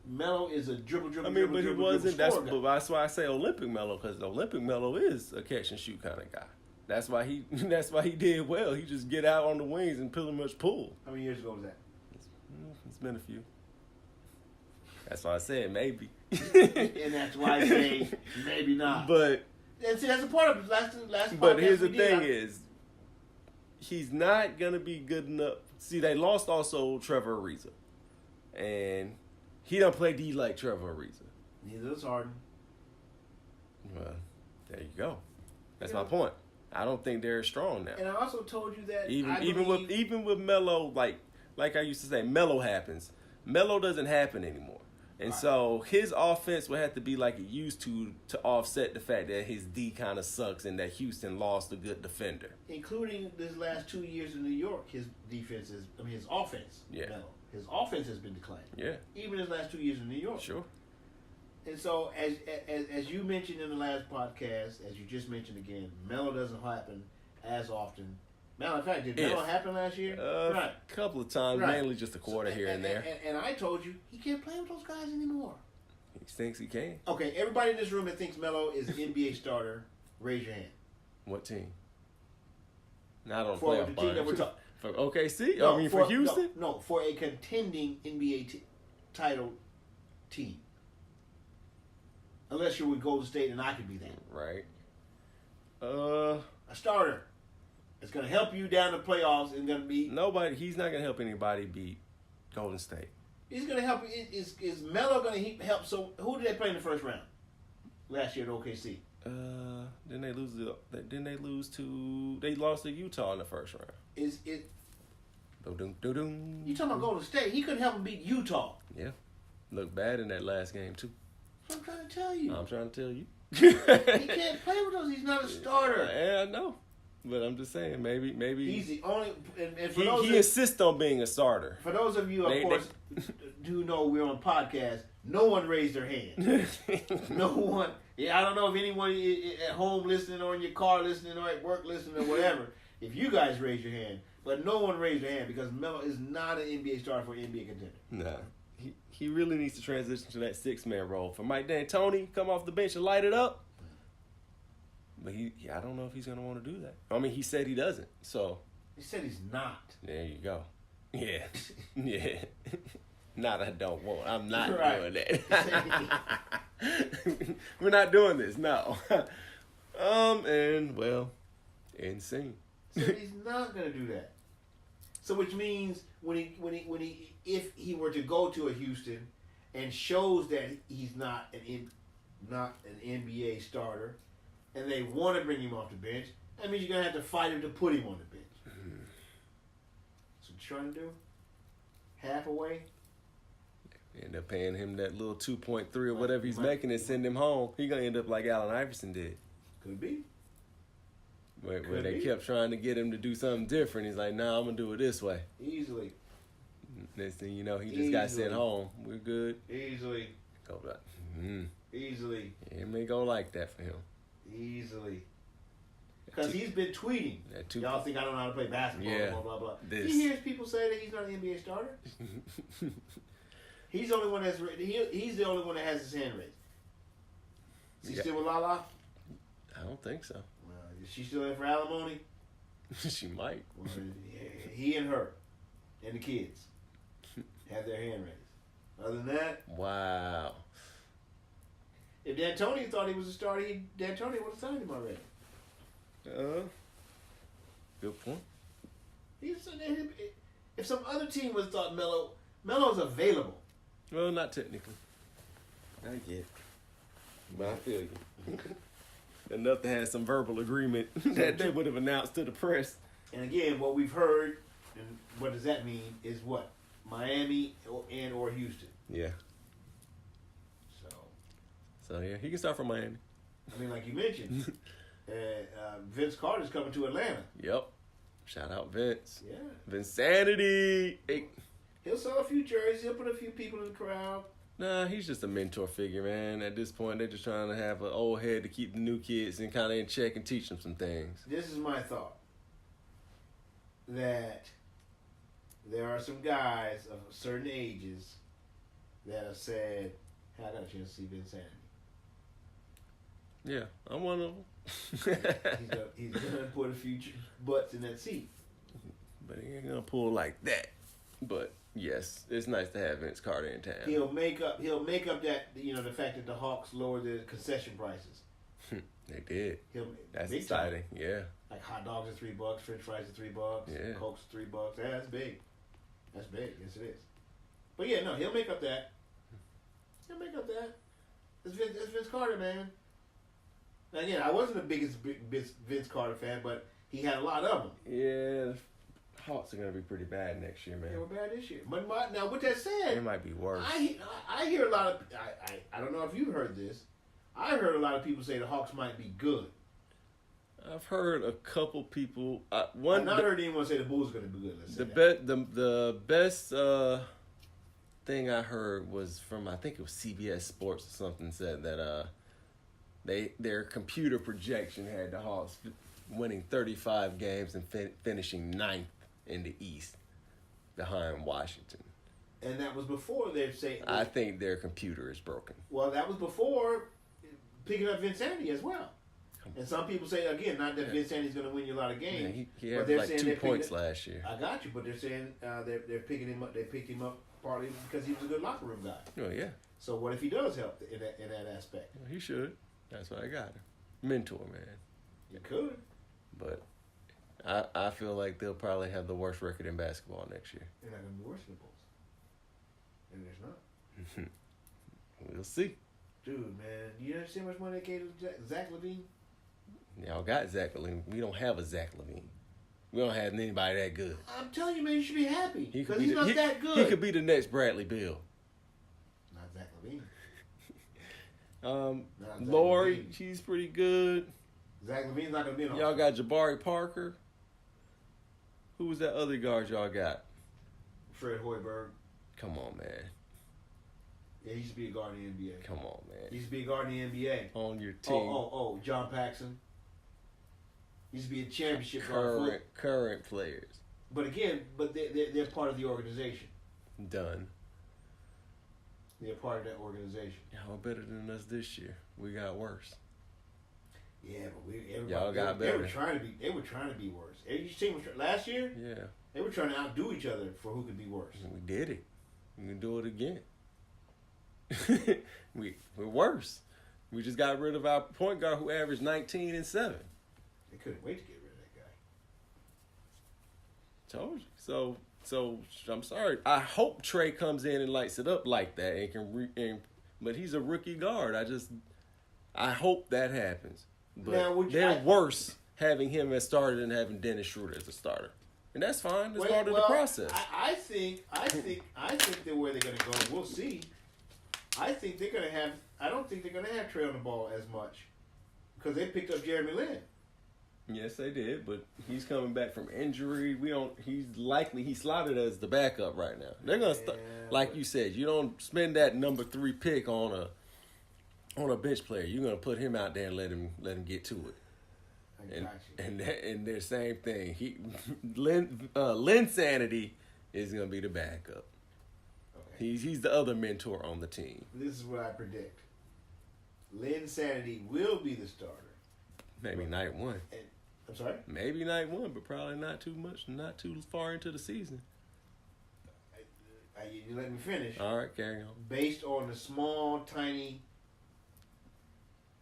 Melo is a dribble. But he wasn't. That's why I say Olympic Melo, because Olympic Melo is a catch and shoot kind of guy. That's why he did well. He just get out on the wings and pretty much pull. How many years ago was that? It's been a few. That's why I said maybe. And that's why I say maybe not. But and see, that's a part of it. Last but here's the thing is, he's not gonna be good enough. See, they lost also Trevor Ariza, and he don't play D like Trevor Ariza. Neither does Harden. Well, there you go. That's my point. I don't think they're strong now. And I also told you that even with Melo, like I used to say, Melo happens. Melo doesn't happen anymore. And so his offense would have to be like it used to offset the fact that his D kind of sucks and that Houston lost a good defender. Including this last 2 years in New York, his offense. Yeah. Melo, his offense has been declining. Yeah. Even his last 2 years in New York. Sure. And so, as you mentioned in the last podcast, as you just mentioned again, Melo doesn't happen as often. Matter of fact, did Melo happen last year? A couple of times, mainly just a quarter here and there. And I told you, he can't play with those guys anymore. He thinks he can. Okay, everybody in this room that thinks Melo is an NBA starter, raise your hand. What team? Not on for the playoff team that we're burn. talking. For OKC? I mean, for Houston? No, for a contending NBA title team. Unless you're with Golden State, and I could be that. Right. A starter. It's going to help you down the playoffs and going to be... Nobody. He's not going to help anybody beat Golden State. He's going to help. Is Melo going to help? So who did they play in the first round last year at OKC? Then they lose. They lost to Utah in the first round. Is it? Doo-doo-doo-doo. You talking about Golden State? He couldn't help him beat Utah. Yeah. Looked bad in that last game too. That's what I'm trying to tell you. I'm trying to tell you. He can't play with us. He's not a starter. Yeah, I know. But I'm just saying, maybe He's the only. And for he insists on being a starter. For those of you, of course, who know we're on podcast, no one raised their hand. No one. Yeah, I don't know if anyone at home listening or in your car listening or at work listening or whatever, if you guys raise your hand. But no one raised their hand because Melo is not an NBA starter for an NBA contender. Nah. He really needs to transition to that 6-man role. For Mike D'Antoni, come off the bench and light it up. But I don't know if he's going to want to do that. I mean, he said he doesn't. So He said he's not. there you go. Yeah. Yeah. Not I don't want. I'm not Right. doing that. We're not doing this. No. And well, insane. Said he's not going to do that. So which means if he were to go to a Houston and shows that he's not an NBA starter, and they want to bring him off the bench, that means you're gonna have to fight him to put him on the bench. So what you trying to do? Half away? End up paying him that little 2.3 or whatever he's making and send him home. He gonna end up like Allen Iverson did. Could be. Where Could they be. kept trying to get him to do something different. He's like, nah, I'm going to do it this way. Easily. Next thing you know, he just got sent home. We're good. Easily. Go back. Easily. It may go like that for him. Easily. Because he's been tweeting. Y'all think I don't know how to play basketball, Yeah. blah, blah, blah. This. He hears people say that he's not an NBA starter. He's the only one he's the only one that has his hand raised. Is he still with Lala? I don't think so. Is she still in for alimony? She might. Well, he and her and the kids have their hand raised. Other than that, Wow. if D'Antoni thought he was a starter, D'Antoni would have signed him already. Good point. If some other team would have thought Melo's available. Well, not technically. I get it. But I feel you. Enough to have some verbal agreement that they would have announced to the press. And again, what we've heard, and what does that mean, is what? Miami or Houston. Yeah. So yeah, he can start from Miami. I mean, like you mentioned, Vince Carter's coming to Atlanta. Yep. Shout out Vince. Yeah. Vinsanity. Hey. He'll sell a few jerseys. He'll put a few people in the crowd. Nah, he's just a mentor figure, man. At this point, they're just trying to have an old head to keep the new kids and kind of in check and teach them some things. This is my thought. That there are some guys of certain ages that have said, hey, I got a chance to see Vinsanity. Yeah, I'm one of them. He's gonna put a few butts in that seat. But he ain't gonna pull like that. But yes, it's nice to have Vince Carter in town. He'll make up that the fact that the Hawks lowered the concession prices. They did. That's big exciting. time. Yeah. Like hot dogs are $3, French fries are $3, Yeah. Cokes are $3. Yeah, that's big. That's big. Yes, it is. But yeah, no, he'll make up that. He'll make up that. It's Vince Carter, man. Now, again, I wasn't the biggest Vince Carter fan, but he had a lot of them. Yeah, the Hawks are gonna be pretty bad next year, man. They were bad this year. But now, with that said, It might be worse. I hear a lot of. I don't know if you've heard this. I heard a lot of people say the Hawks might be good. I've heard a couple people. I've not heard anyone say the Bulls are going to be good. Let's say The best thing I heard was from, I think it was CBS Sports or something, said that their computer projection had the Hawks winning 35 games and finishing 9th in the East behind Washington. And that was before they say. I think their computer is broken. Well, that was before picking up Vinsanity as well. And some people say again, not that Vince Sandy's going to win you a lot of games. Man, he but had they're like saying 2 they're points picking- last year. I got you, but they're saying they're picking him up. They picked him up partly because he was a good locker room guy. Oh yeah, So what if he does help in that aspect? well, he should. That's why I got him. Mentor, man. You could. But I feel like they'll probably have the worst record in basketball next year. They're not going to be worse than the Bulls. And there's not. We'll see. Dude, man, you understand how much money they gave to Zach LaVine? Y'all got Zach LaVine. We don't have a Zach LaVine. We don't have anybody that good. I'm telling you, man, you should be happy He could because be he's the- not that good. He could be the next Bradley Beal. Not Zach LaVine. Zach Lori, LaVine. she's pretty good. Zach LaVine's not going to be an Y'all all-star. got Jabari Parker. Who was that other guard y'all got? Fred Hoiberg. Come on, man. Yeah, he used to be a guard in the NBA. Come on, He man. used to be a guard in the NBA. On your team. Oh, John Paxson. He used to be a championship guard. Current players. But again, they're part of the organization. Done. They're part of that organization. Y'all better than us this year. We got worse. Yeah, but everybody, Y'all got they better. were trying to be worse. Each team was last year. Yeah. They were trying to outdo each other for who could be worse. We did it. We can do it again. We're worse. We just got rid of our point guard who averaged 19 and 7. They couldn't wait to get rid of that guy. Told you. So I'm sorry. I hope Trey comes in and lights it up like that and can but he's a rookie guard. I hope that happens. But Now, they're worse having him as starter than having Dennis Schroeder as a starter. And that's fine. That's part of the process. I think that where they're going to go, we'll see. I think they're going to have. I don't think they're going to have Trey on the ball as much because they picked up Jeremy Lin. Yes, they did, but he's coming back from injury. He's slotted as the backup right now. They're gonna like you said, you don't spend that number 3 pick on a bench player. You're gonna put him out there and let him get to it. I got you. And their same thing. Lynn Sanity is gonna be the backup. Okay. He's the other mentor on the team. This is what I predict. Lynn Sanity will be the starter. Maybe night 1. I'm sorry? Maybe night 1, but probably not too much, not too far into the season. You let me finish. All right, carry on. Based on the small, tiny,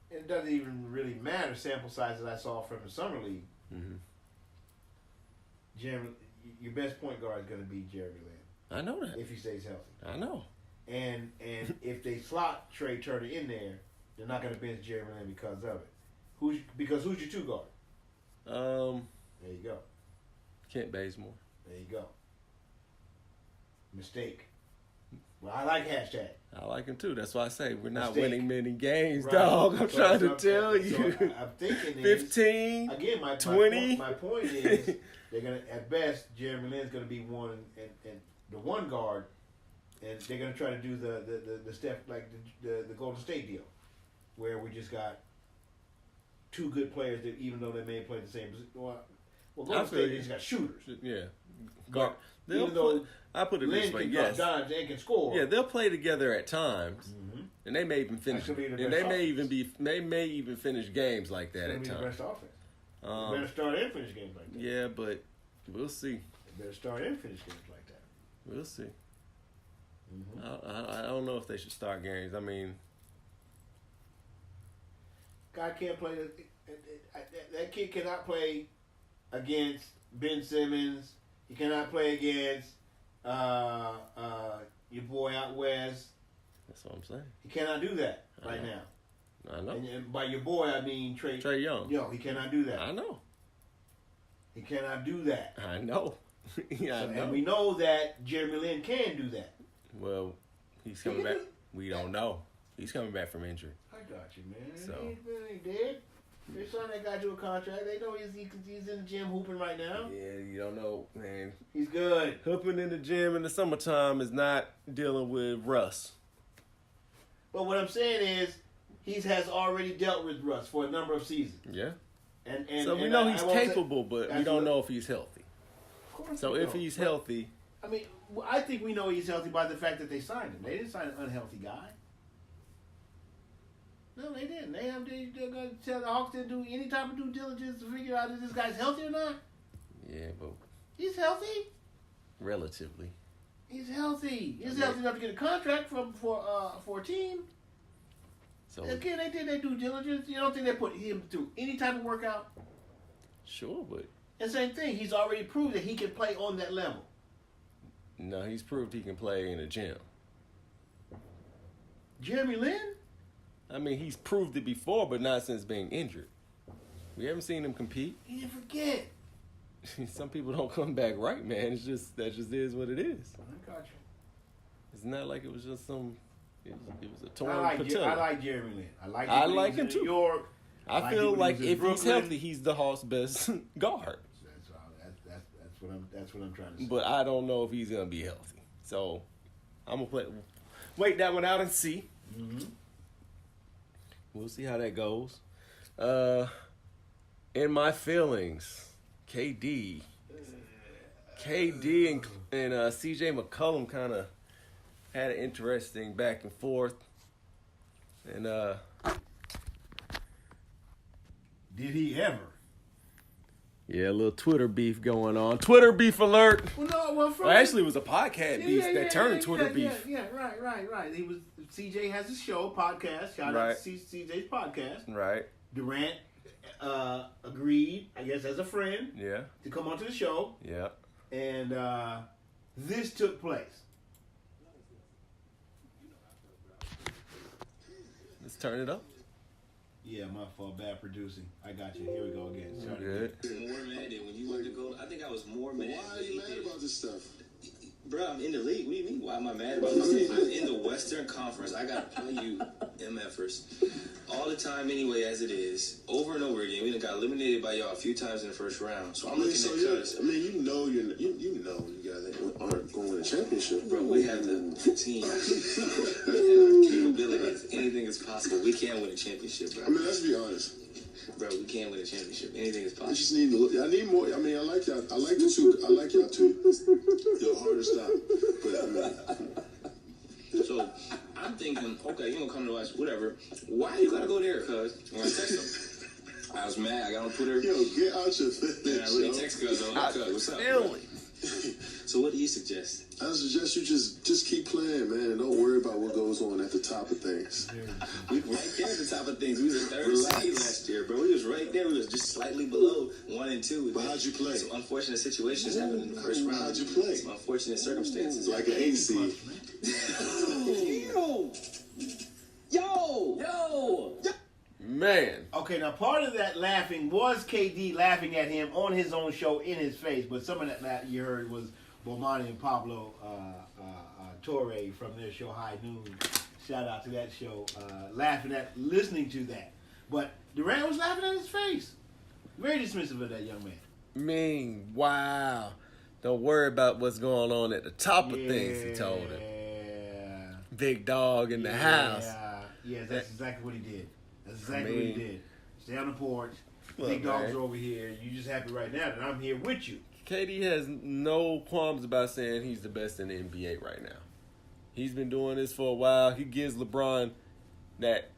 it doesn't even really matter sample size that I saw from the summer league. Mm-hmm. Your best point guard is going to be Jeremy Lin I know that. if he stays healthy. I know. And if they slot Trey Turner in there, they're not going to bench Jeremy Lin because of it. Who's your 2 guard? There you go. Kent Bazemore. There you go. Mistake. Well, I like hashtag. I like him too. That's why I say we're not Mistake. winning many games, Right. dog. I'm So- trying so- to tell so you. I'm thinking 15. again, my 20. My point is they're gonna at best Jeremy Lin's gonna be one and the 1 guard, and they're gonna try to do the step like the Golden State deal, where we just got 2 good players that even though they may play the same position. Well, Golden I feel State you. just got shooters. Yeah. Guard. Even though I put it Lin this way, can yes. drop dimes and can score. Yeah, they'll play together at times, Mm-hmm. and they may even finish. That could be the And best they may even finish games like that It's at gonna be the times. best offense. They better start and finish games like that. Yeah, but we'll see. They better start and finish games like that. We'll see. Mm-hmm. I don't know if they should start games. I mean, Guy can't play. That kid cannot play against Ben Simmons. He cannot play against your boy out west. that's what I'm saying. He cannot do that right know. now. I know. And by your boy, I mean Trey Young. Yo, he cannot do that. I know. He cannot do that. I know. Yeah, I know. And we know that Jeremy Lin can do that. Well, he's coming back. We don't know. He's coming back from injury. I got you, man. So- He ain't dead. They signed that guy to a contract. They know he's in the gym hooping right now. Yeah, you don't know, man. He's good. Hooping in the gym in the summertime is not dealing with rust. But what I'm saying is, he has already dealt with Russ for a number of seasons. Yeah. And So we and know I he's won't say- capable, but we That's don't what- know if he's healthy. Of course So we if don't. he's But, healthy, I mean, I think we know he's healthy by the fact that they signed him. They didn't sign an unhealthy guy. No, they didn't. They're going to tell the Hawks to do any type of due diligence to figure out if this guy's healthy or not. Yeah, but He's healthy. relatively. He's healthy. He's healthy enough to get a contract for a team. So Again, they did their due diligence. You don't think they put him through any type of workout? sure, but And same thing. He's already proved that he can play on that level. no, he's proved he can play in a gym. Jeremy Lin? I mean, he's proved it before, but not since being injured. We haven't seen him compete. He didn't forget. Some people don't come back right, man. It's just that just is what it is. I got you. It's not like it was just some. It was a torn I patella. like Jeremy Lin. I like. I when he like was him in too. New York. I like feel it when like he was in if he's Brooklyn. healthy, he's the Hawks' best guard. That's what I'm trying to say. But I don't know if he's gonna be healthy. So I'm gonna wait that one out and see. Mm-hmm. We'll see how that goes. In my feelings, KD and CJ McCollum kind of had an interesting back and forth. And Did he ever? yeah, a little Twitter beef going on. Twitter beef alert. Well, no. Well, from Well, actually, it was a podcast beef that turned Twitter beef. Yeah, right. He was. CJ has a show, podcast. Shout out to CJ's podcast. Right. Durant agreed, I guess, as a friend, Yeah. to come onto the show, Yeah. and this took place. Let's turn it up. Yeah, my fault. Bad producing. I got you. Here we go again. Start Good. More mad than when you went to go. I think I was more mad. Why are you mad about this stuff? Bro, I'm in the league. What do you mean? Why am I mad about this? I'm in the Western Conference. I gotta play you MFers all the time anyway, as it is. Over and over again. We done got eliminated by y'all a few times in the first round. So I'm looking at cuz. I mean, you know you guys aren't going to win a championship. Bro, we have the team. We have our capabilities. Anything is possible. We can win a championship, bro. I mean, let's be honest. Bro, we can win a championship. Anything is I possible. just need to look. I need more. I mean, I like y'all. I like the two. I like y'all too. You're hard to stop. But I mean, So I'm thinking, okay, you gonna come to us, whatever. Why you gotta go there, cuz? When I text him, I was mad. I got on Twitter. yo, get out your feelings. And I really yo. text cuz, what's up? Feeling. So what do you suggest? I suggest you just keep playing, man, and don't worry about what goes on at the top of things. We were right there at the top of things. We was in third Relax. seed last year, bro. We was right there. We was just slightly below 1 and 2. But how'd you play? Some unfortunate situations happened in the first round. How'd you play? Some unfortunate circumstances. Like an 8 seed. Yo! Man. Okay, now part of that laughing was KD laughing at him on his own show in his face, but some of that you heard was Bomani and Pablo Torre from their show High Noon. Shout out to that show, listening to that. But Durant was laughing at his face. Very dismissive of that young man. mean, wow. Don't worry about what's going on at the top of things, he told him. Yeah. Big dog in the house. Yes, that's exactly what he did. That's exactly what he did. Stay on the porch. Look, Big dogs man. are over here. You just happy right now that I'm here with you. KD has no qualms about saying he's the best in the NBA right now. He's been doing this for a while. He gives LeBron that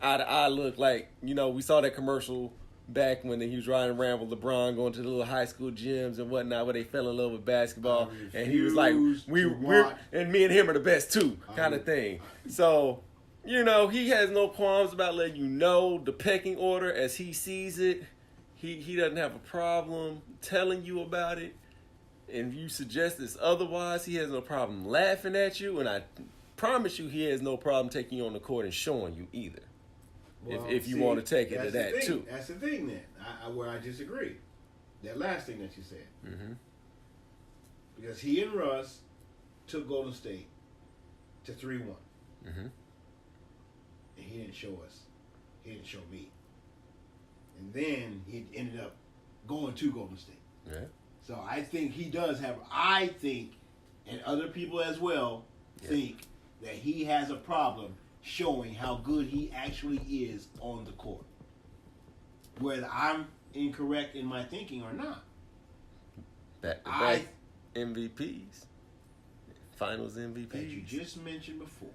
eye-to-eye look like, you know, we saw that commercial back when he was riding around with LeBron going to the little high school gyms and whatnot where they fell in love with basketball. And he was like, we're and me and him are the best too, kind of thing. So, you know, he has no qualms about letting you know the pecking order as he sees it. He doesn't have a problem telling you about it. And if you suggest it's otherwise, he has no problem laughing at you. And I promise you he has no problem taking you on the court and showing you either. Well, if you see, want to take it to that's the that thing. too. That's the thing then, where I disagree. That last thing that you said. Mm-hmm. Because he and Russ took Golden State to 3-1. Mm-hmm. And he didn't show us. He didn't show me. And then he ended up going to Golden State. Yeah. So I think he does have, and other people as well, think that he has a problem showing how good he actually is on the court. Whether I'm incorrect in my thinking or not. Back-to-back MVPs. Finals MVPs. That you just mentioned before.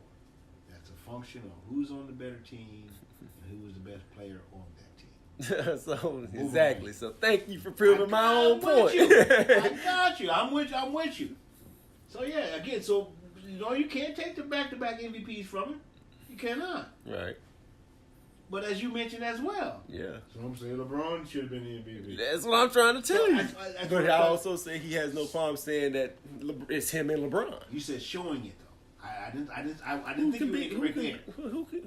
That's a function of who's on the better team and who was the best player on that team. So exactly. So thank you for proving my own point. I got you. I'm with you. So yeah, again, so you can't take the back-to-back MVPs from him. You cannot. Right. But as you mentioned as well. Yeah. So I'm saying LeBron should have been the MVP. That's what I'm trying to tell you. I But I also say he has no problem saying that it's him and LeBron. You said showing it though. I didn't think you were incorrect there.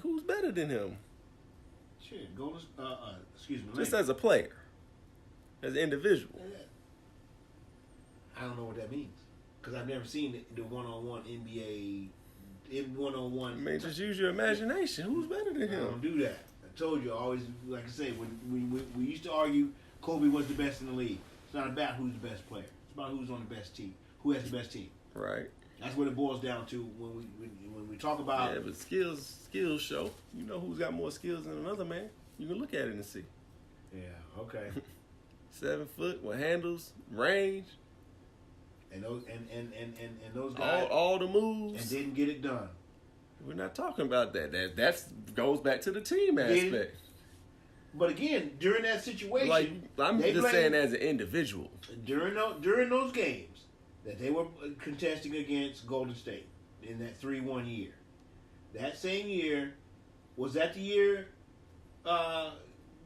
Who's better than him? Shit, excuse me. Just as a player, as an individual. I don't know what that means because I've never seen the one-on-one NBA one-on-one. I mean, just use your imagination. Who's better than I don't him? do that. I told you, I always, like I say, when we used to argue, Kobe was the best in the league. It's not about who's the best player. It's about who's on the best team. Who has the best team. Right. That's what it boils down to when we talk about. Yeah, but skills show. You know who's got more skills than another man. You can look at it and see. Yeah. Okay. 7 foot with handles, range, And those those guys all the moves. and didn't get it done. We're not talking about that. That goes back to the team aspect. But again, during that situation, Like I'm they just played- saying, as an individual. during those games that they were contesting against Golden State in that 3-1 year. That same year, was that the year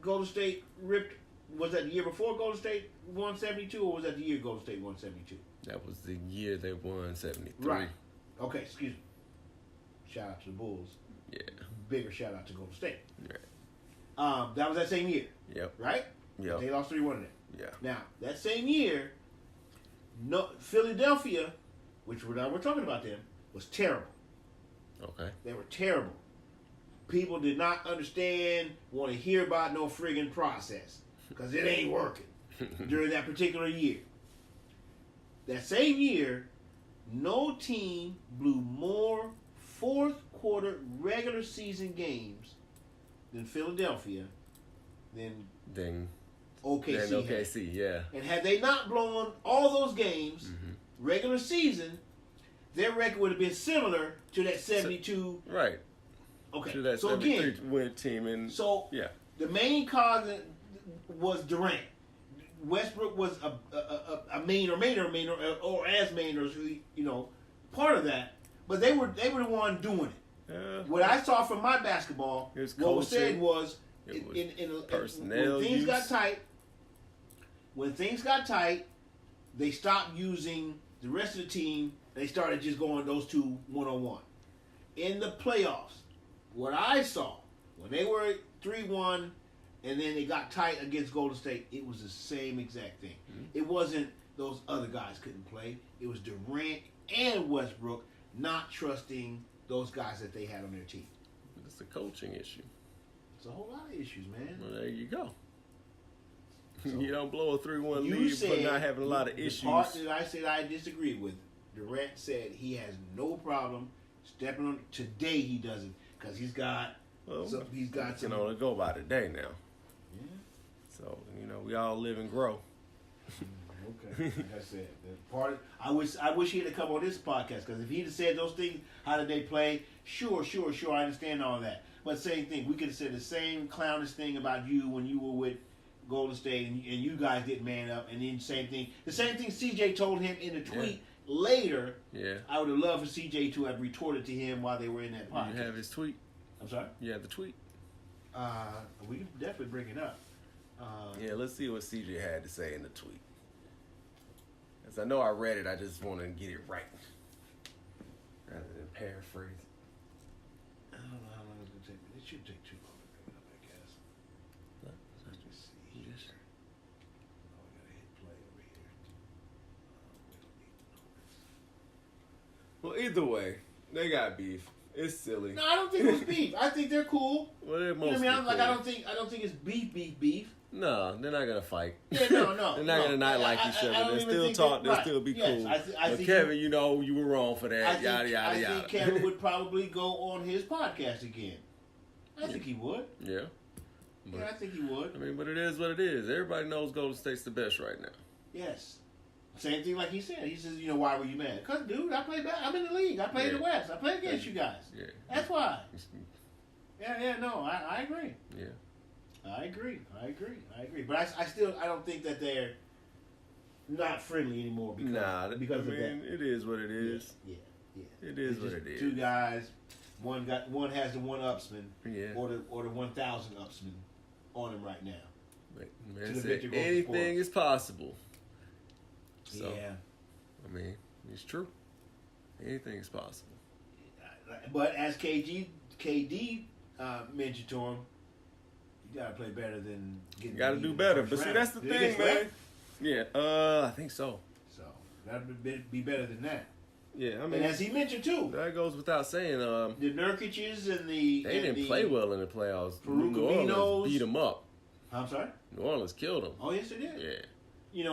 Golden State ripped? Was that the year before Golden State won 72, or was that the year Golden State won 72? That was the year they won 73. Right. Okay, excuse me. Shout out to the Bulls. Yeah. Bigger shout out to Golden State. Right. That was that same year, Yep. right? Yep. They lost 3-1 in it. Yeah. Now, that same year, Philadelphia, which we're talking about them, was terrible. Okay. They were terrible. People did not understand, want to hear about no friggin' process, because it ain't working during that particular year. That same year, no team blew more fourth quarter regular season games than Philadelphia than Then OKC. had. OKC, yeah. And had they not blown all those games, regular season, their record would have been similar to that 72. Right. Okay, To that so 73 again, win team and so yeah. the main cause was Durant. Westbrook was a main or as main or part of that, but they were the one doing it. What I saw from my basketball, It was what was said coaching. was It was in personnel when things use. got tight. When things got tight, they stopped using the rest of the team. They started just going those two 1-on-1. In the playoffs, what I saw when they were 3-1 and then they got tight against Golden State, it was the same exact thing. It wasn't those other guys couldn't play. It was Durant and Westbrook not trusting those guys that they had on their team. It's a coaching issue. It's a whole lot of issues, man. Well, there you go. So, you don't blow a 3-1 you lead said but not having a lot of the issues. part that I said I disagreed with, Durant said he has no problem stepping on. Today he doesn't because he's got. Well, He's got you some. can only go by the day now. Yeah. So, we all live and grow. Okay, like I said, the part. I wish he had come on this podcast because if he'd have said those things, how did they play? Sure, I understand all that. But same thing, we could have said the same clownish thing about you when you were with Golden State and you guys didn't man up, and then the same thing CJ told him in the tweet later. Yeah. I would have loved for CJ to have retorted to him while they were in that podcast. You have his tweet. I'm sorry. You have the tweet. We can definitely bring it up. Yeah, let's see what CJ had to say in the tweet. As I know I read it, I just want to get it right. Rather than paraphrase it. I don't know how long it's gonna take me. It shouldn't take too long to bring it up, I guess. Let me see here. Oh, I gotta hit play over here. We don't need to know this. Well, either way, they got beef. It's silly. No, I don't think it was beef. I think they're cool. Well, they're You know what I mostly mean? I cool. don't think it's beef. No, they're not gonna fight. Yeah, no. They're not gonna not like each I other. don't They'll even still think talk. that- They'll right. still be Yes, cool. I But think Kevin, you were wrong for that. Yada yada I yada. think Kevin would probably go on his podcast again. I think he would. Yeah. Yeah, I think he would. I mean, but it is what it is. Everybody knows Golden State's the best right now. Yes. Same thing like he said. He says, why were you mad? Because, dude, I play back. I'm in the league. I play in the West. I play against you guys. Yeah. That's why. No, I agree. Yeah. I agree. But I don't think that they're not friendly anymore because of that. It is what it is. Yeah. It is It's what just it is. Two guys, one has the one-upsman, Yeah. or the 1,000-upsman on him right now. Like, To man the said, Victor Golden anything Sports. is possible. So, Yeah. I mean, it's true. Anything is possible. But as KD mentioned to him, you gotta play better than getting. You got to beat do in the better. first But see, round. that's the Did he thing, get man. swept? Yeah, I think so. So that'd be better than that. Yeah, I And mean, as he mentioned too, that goes without saying. the Nurkic's and the They didn't play well in the playoffs. Farouk New Orleans Aminos. beat them up. I'm sorry. New Orleans killed them. Oh yes, they did. Yeah.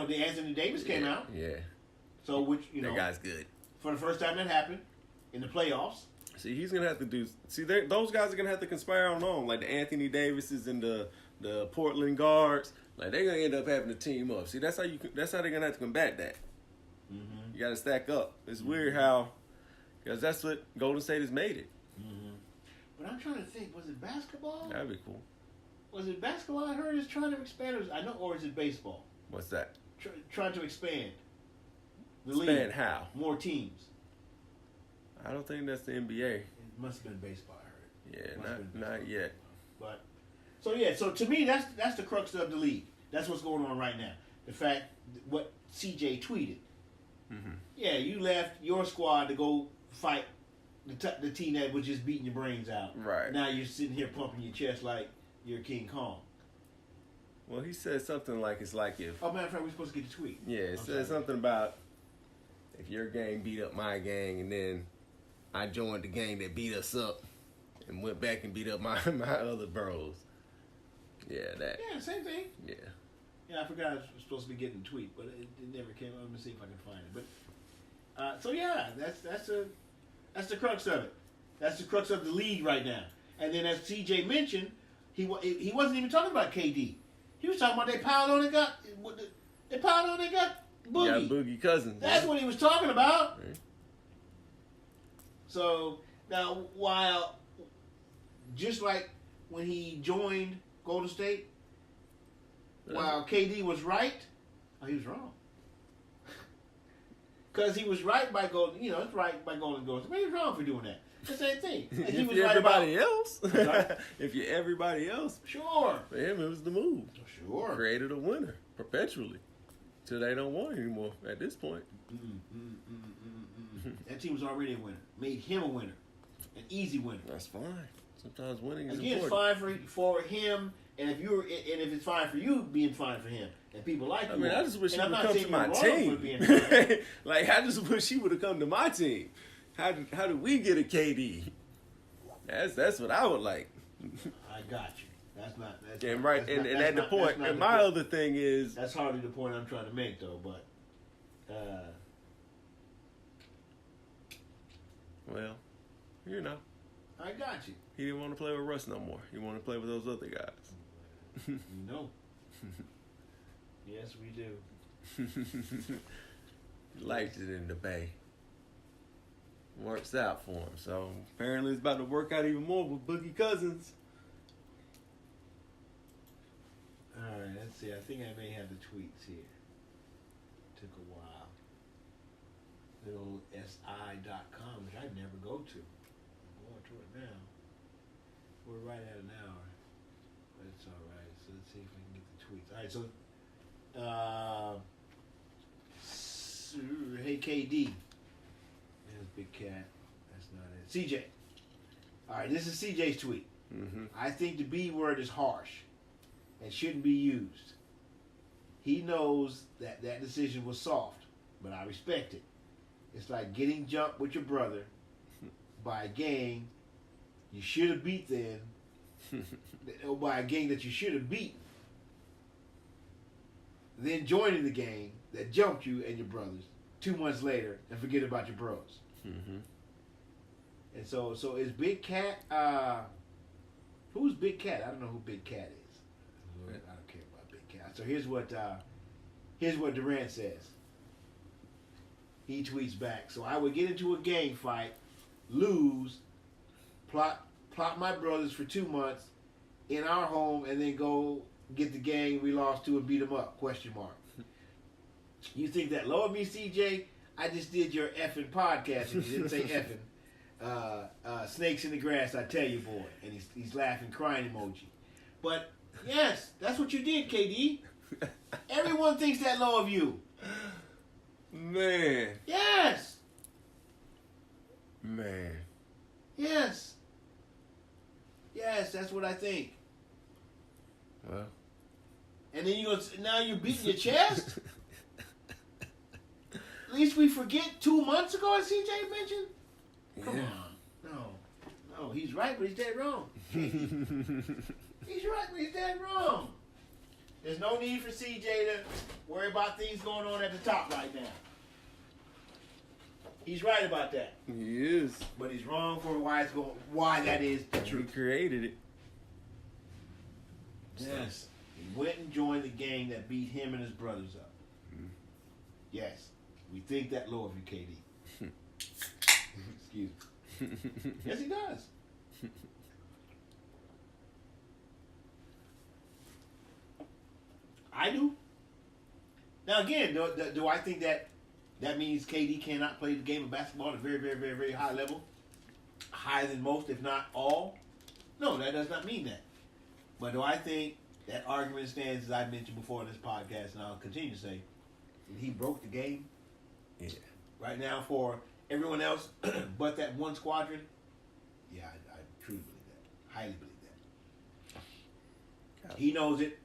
The Anthony Davis came out. Yeah. So which That guy's good. for the first time that happened in the playoffs. See, he's gonna have to do. See, those guys are gonna have to conspire on their own, like the Anthony Davises and the Portland guards. Like they're gonna end up having to team up. See, that's how they're gonna have to combat that. Mm-hmm. You got to stack up. It's weird how, because that's what Golden State has made it. Mm-hmm. But I'm trying to think. Was it basketball? That'd be cool. Was it basketball? I heard is trying to expand. Or is it baseball? What's that? Trying to expand the Expand league. how? More teams. I don't think that's the NBA. It must have been baseball. I heard. Yeah, Must have been not baseball. yet. But so to me, that's the crux of the league. That's what's going on right now. The fact what CJ tweeted. Mm-hmm. Yeah, you left your squad to go fight the team that was just beating your brains out. Right. Now you're sitting here pumping your chest like you're King Kong. Well, he said something like it's like if. Oh, matter of fact, we're supposed to get the tweet. Yeah, it I'm said sorry. something about if your gang beat up my gang, and then I joined the gang that beat us up, and went back and beat up my other bros. Yeah, that. Yeah, same thing. Yeah. Yeah, I forgot I was supposed to be getting the tweet, but it never came. Let me see if I can find it. But so yeah, that's the crux of it. That's the crux of the league right now. And then as CJ mentioned, he wasn't even talking about KD. He was talking about they piled on and got Boogie. Got Boogie Cousins. That's what he was talking about. Right. So now, while just like when he joined Golden State, while KD was right, he was wrong. Because he was right by Golden, it's right by Golden State, but he was wrong for doing that. The same thing. And he If was you're right everybody about, else, sorry? if you're everybody else, Sure. for him it was the move. Sure. Created a winner perpetually, till they don't want it anymore. At this point, That team was already a winner. Made him a winner, an easy winner. that's fine. Sometimes winning is Again, it's important. fine for him, and if it's fine for you, being fine for him, and people like you. I mean, I just wish and she I'm would not come saying to my you're wrong for team. being fine. Like, I just wish she would have come to my team. How did we get a KD? That's what I would like. I got you. That's not. That's And not, right, that's and, not, and that's at the not- point, that's not and the my point. other thing is, That's hardly the point I'm trying to make, though. But well, I got you. he didn't want to play with Russ no more. He wanted to play with those other guys. You know. Yes, we do. He liked it in the Bay. Works out for him. So apparently it's about to work out even more with Boogie Cousins. All right, let's see. I think I may have the tweets here. Took a while. Little si.com, which I never go to. I'm going to it now. We're right at an hour. But it's all right. So let's see if we can get the tweets. All right, so hey KD. There's Big Cat. That's not it. CJ. All right, this is CJ's tweet. Mm-hmm. I think the B word is harsh and shouldn't be used. He knows that decision was soft, but I respect it. It's like getting jumped with your brother by a gang you should have beat then, or by a gang that you should have beat, then joining the gang that jumped you and your brothers 2 months later and forget about your bros. Mm-hmm. And so is Big Cat, who's Big Cat? I don't know who Big Cat is. I don't care about Big Cat. So here's what Durant says. He tweets back. So I would get into a gang fight, lose, plot my brothers for 2 months in our home, and then go get the gang we lost to and beat them up? ? You think that low of me, CJ? I just did your effing podcast. And you didn't say effing. Snakes in the grass, I tell you, boy. And he's laughing, crying emoji. But yes, that's what you did, KD. Everyone thinks that low of you. Man. Yes. Man. Yes. Yes, that's what I think. Well. And then now you're beating your chest? At least we forget 2 months ago, as CJ mentioned? Come on. No, he's right, but he's dead wrong. He's right, but he's dead wrong. There's no need for CJ to worry about things going on at the top right now. He's right about that. He is. But he's wrong for why that is the He truth. created it. Yes. He went and joined the gang that beat him and his brothers up. Yes. We think that low of you, KD. Excuse me. Yes, he does. I do. Now, again, do I think that means KD cannot play the game of basketball at a very, very, very, very high level? Higher than most, if not all? No, that does not mean that. But do I think that argument stands, as I mentioned before in this podcast, and I'll continue to say, he broke the game? Yeah. Right now for everyone else but that one squadron? Yeah, I truly believe that. Highly believe that. He knows it.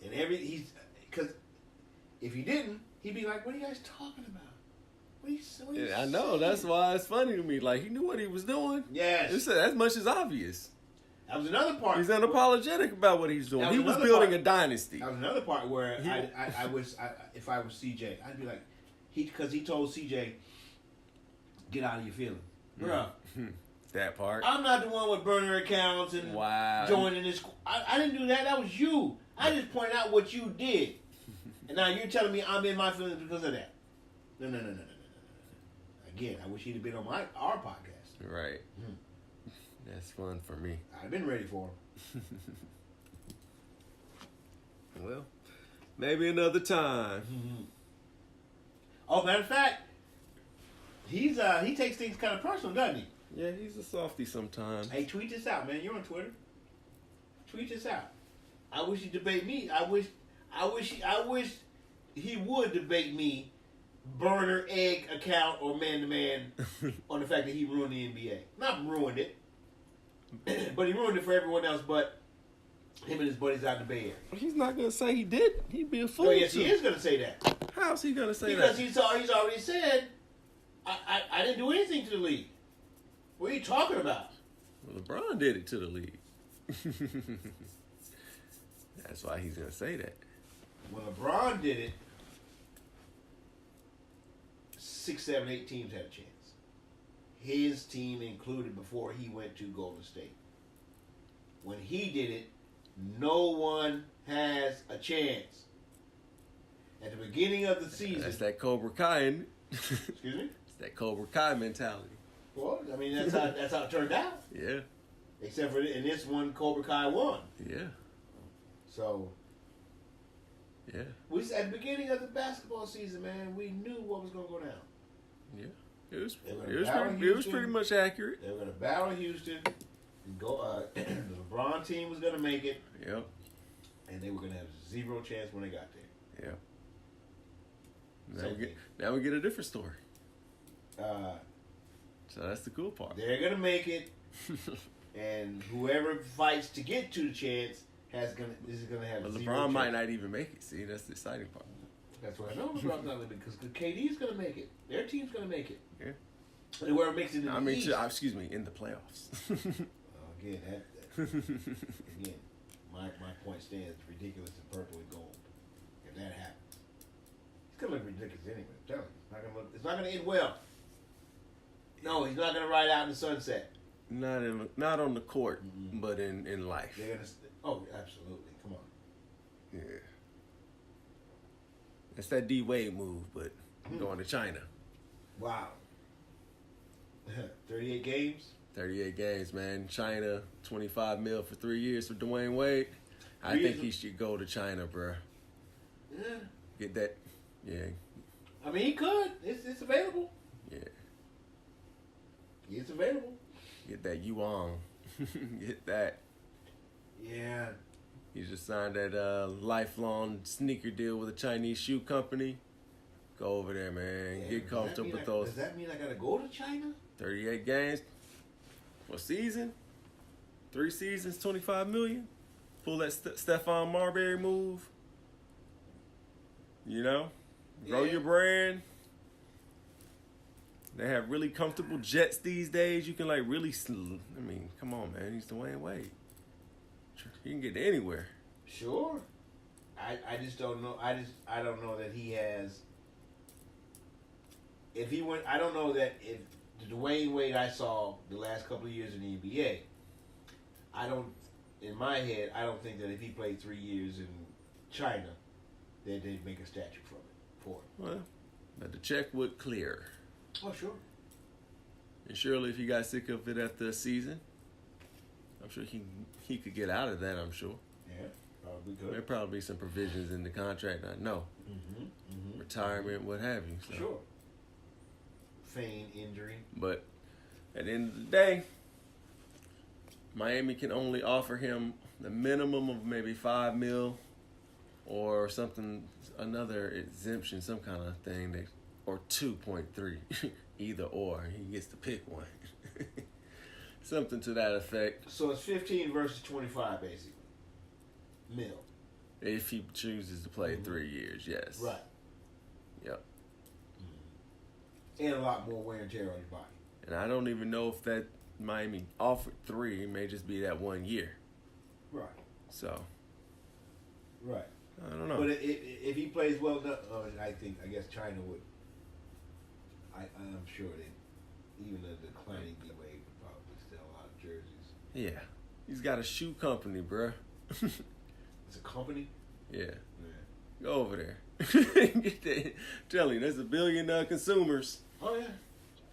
And because if he didn't, he'd be like, what are you guys talking about? What are you I know. saying? That's why it's funny to me. Like, he knew what he was doing. Yes. It's as much as obvious. That was another part. He's unapologetic about what he's doing. That was He was another building part. a dynasty. That was another part where He- I was if I was CJ, I'd be like, because he told CJ, get out of your feelings. Bruh, That part. I'm not the one with burner accounts and Wow. joining this. I didn't do that. That was you. I just pointed out what you did. And now you're telling me I'm in my feelings because of that. No. Again, I wish he'd have been on our podcast. Right. That's fun for me. I'd have been ready for him. Well, maybe another time. Oh, matter of fact, he takes things kind of personal, doesn't he? Yeah, he's a softie sometimes. Hey, tweet this out, man. You're on Twitter. Tweet this out. I wish he'd debate me. I wish he would debate me, burner, egg account, or man-to-man on the fact that he ruined the NBA. Not ruined it, but he ruined it for everyone else but him and his buddies out in the Bay Area. He's not going to say he did. He'd be a fool. Oh, yes, to. he is going to say that. How's he going to say Because that? he's already said, I didn't do anything to the league. What are you talking about? Well, LeBron did it to the league. That's why he's going to say that. When LeBron did it, 6, 7, 8 teams had a chance. His team included before he went to Golden State. When he did it, no one has a chance. At the beginning of the season, That's that Cobra Kai, isn't it? excuse me. It's that Cobra Kai mentality. Well, I mean that's how it turned out. Yeah, Except for in this one, Cobra Kai won. yeah, So yeah, at the beginning of the basketball season, man, we knew what was going to go down. yeah. It was They were it was battle pretty, it was Houston. pretty much accurate. They were going to battle Houston. And go. The LeBron team was going to make it, Yep, and they were going to have zero chance when they got there. yep. Same Now we get a different story. Uh, So that's the cool part. they're going to make it, and whoever fights to get to the chance is going to have But zero LeBron chance. might not even make it. See, that's the exciting part. That's what I know. LeBron's not going to because KD's going to make it. Their team's going to make it. Yeah. And whoever makes it in the I mean, East. excuse me, in the playoffs. Again, again, my point stands. It's ridiculous and purple and gold. If that happens, it's gonna look ridiculous anyway. I'm telling you, it's not gonna end well. No, he's not gonna ride out in the sunset. not on the court, but in life. They're gonna. Oh, absolutely. Come on. Yeah. It's that D Wade move, but going to China. Wow. 38 games. 38 games, man. China, $25 million for 3 years for Dwayne Wade. I think he should go to China, bro. Yeah. Get that. Yeah. I mean, he could. It's available. Yeah. It's available. Get that yuan. Get that. Yeah. He just signed that lifelong sneaker deal with a Chinese shoe company. Go over there, man. Get comfortable with those. Does that mean I gotta go to China? 38 games. For season? 3 seasons, 25 million. Pull that Stephon Marbury move. You know? Grow your brand. They have really comfortable jets these days. You can I mean, come on, man. He's Dwayne Wade. You can get anywhere. Sure. I just don't know. I don't know that he has. If he went, I don't know that if the Dwayne Wade I saw the last couple of years in the NBA, in my head, I don't think that if he played 3 years in China, that they'd make a statue for it. Well, but the check would clear. Oh, sure. And surely if he got sick of it after a season, I'm sure he could get out of that, I'm sure. Yeah, probably good. There'd probably be some provisions in the contract, I know. Retirement, what have you. So. Sure. Feign injury. But at the end of the day, Miami can only offer him the minimum of maybe $5 million or something, another exemption, some kind of thing, or 2.3, either or. He gets to pick one. Something to that effect. So it's 15 versus 25, basically. Mil. If he chooses to play 3 years, yes. Right. Yep. And a lot more wear and tear on your body. And I don't even know if that Miami offered 3. It may just be that 1 year. Right. So. Right. I don't know. But if he plays well enough, I guess China would. I'm sure that even a declining D Wade would probably sell a lot of jerseys. Yeah. He's got a shoe company, bruh. It's a company? Yeah. Yeah. Go over there. Get that. Tell you, there's a billion consumers. Oh, yeah.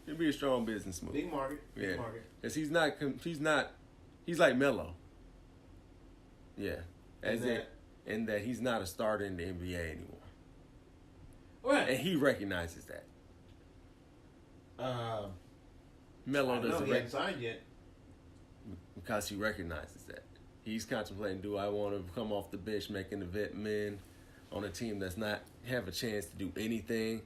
It'd be a strong business move. Big market. Big Yeah. market. Because he's like Melo. Yeah. In that he's not a starter in the NBA anymore. Right. And he recognizes that. Melo I know doesn't he hasn't signed yet. because he recognizes that. He's contemplating, do I want to come off the bench making the vet men on a team that's not have a chance to do anything?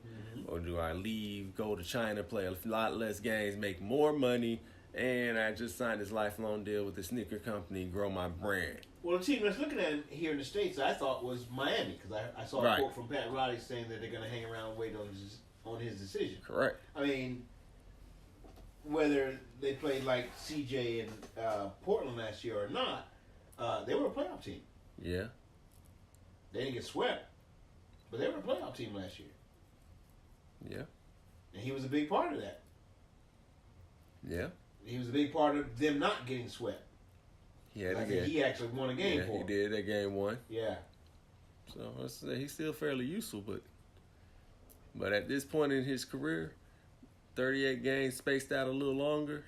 Or do I leave, go to China, play a lot less games, make more money, and I just signed this lifelong deal with the sneaker company, grow my brand? Well, the team that's looking at him here in the States, I thought was Miami, because I saw a quote from Pat Riley saying that they're going to hang around and wait on his decision. Correct. I mean, whether they played like CJ and Portland last year or not, they were a playoff team. Yeah. They didn't get swept, but they were a playoff team last year. Yeah. And he was a big part of that. Yeah. He was a big part of them not getting swept. Yeah. I think he actually won a game yeah, for he him. did that game 1. Yeah. So let's say he's still fairly useful, but at this point in his career, 38 games spaced out a little longer,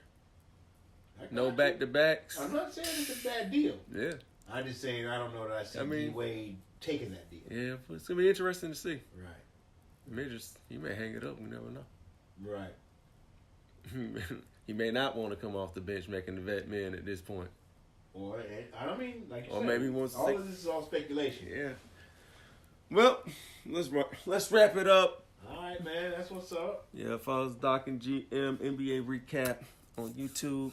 no back-to-backs. I'm not saying it's a bad deal. Yeah. I'm just saying I don't know that I see D Wade taking that deal. Yeah, but it's gonna be interesting to see. Right. He may hang it up. We never know. Right. He may not want to come off the bench making the vet men at this point. Or I don't mean like you Or said, maybe he wants to all take- of this is all speculation. Yeah. Well, let's wrap it up. All right, man. That's what's up. Yeah, follow us, Doc and GM NBA recap on YouTube.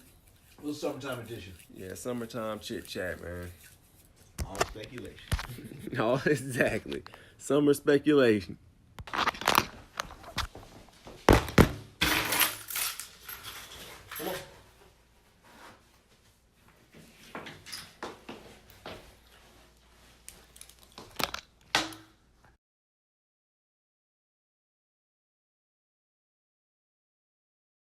A little summertime edition. Yeah, summertime chit chat, man. All speculation. Oh, exactly. Summer speculation. Come on.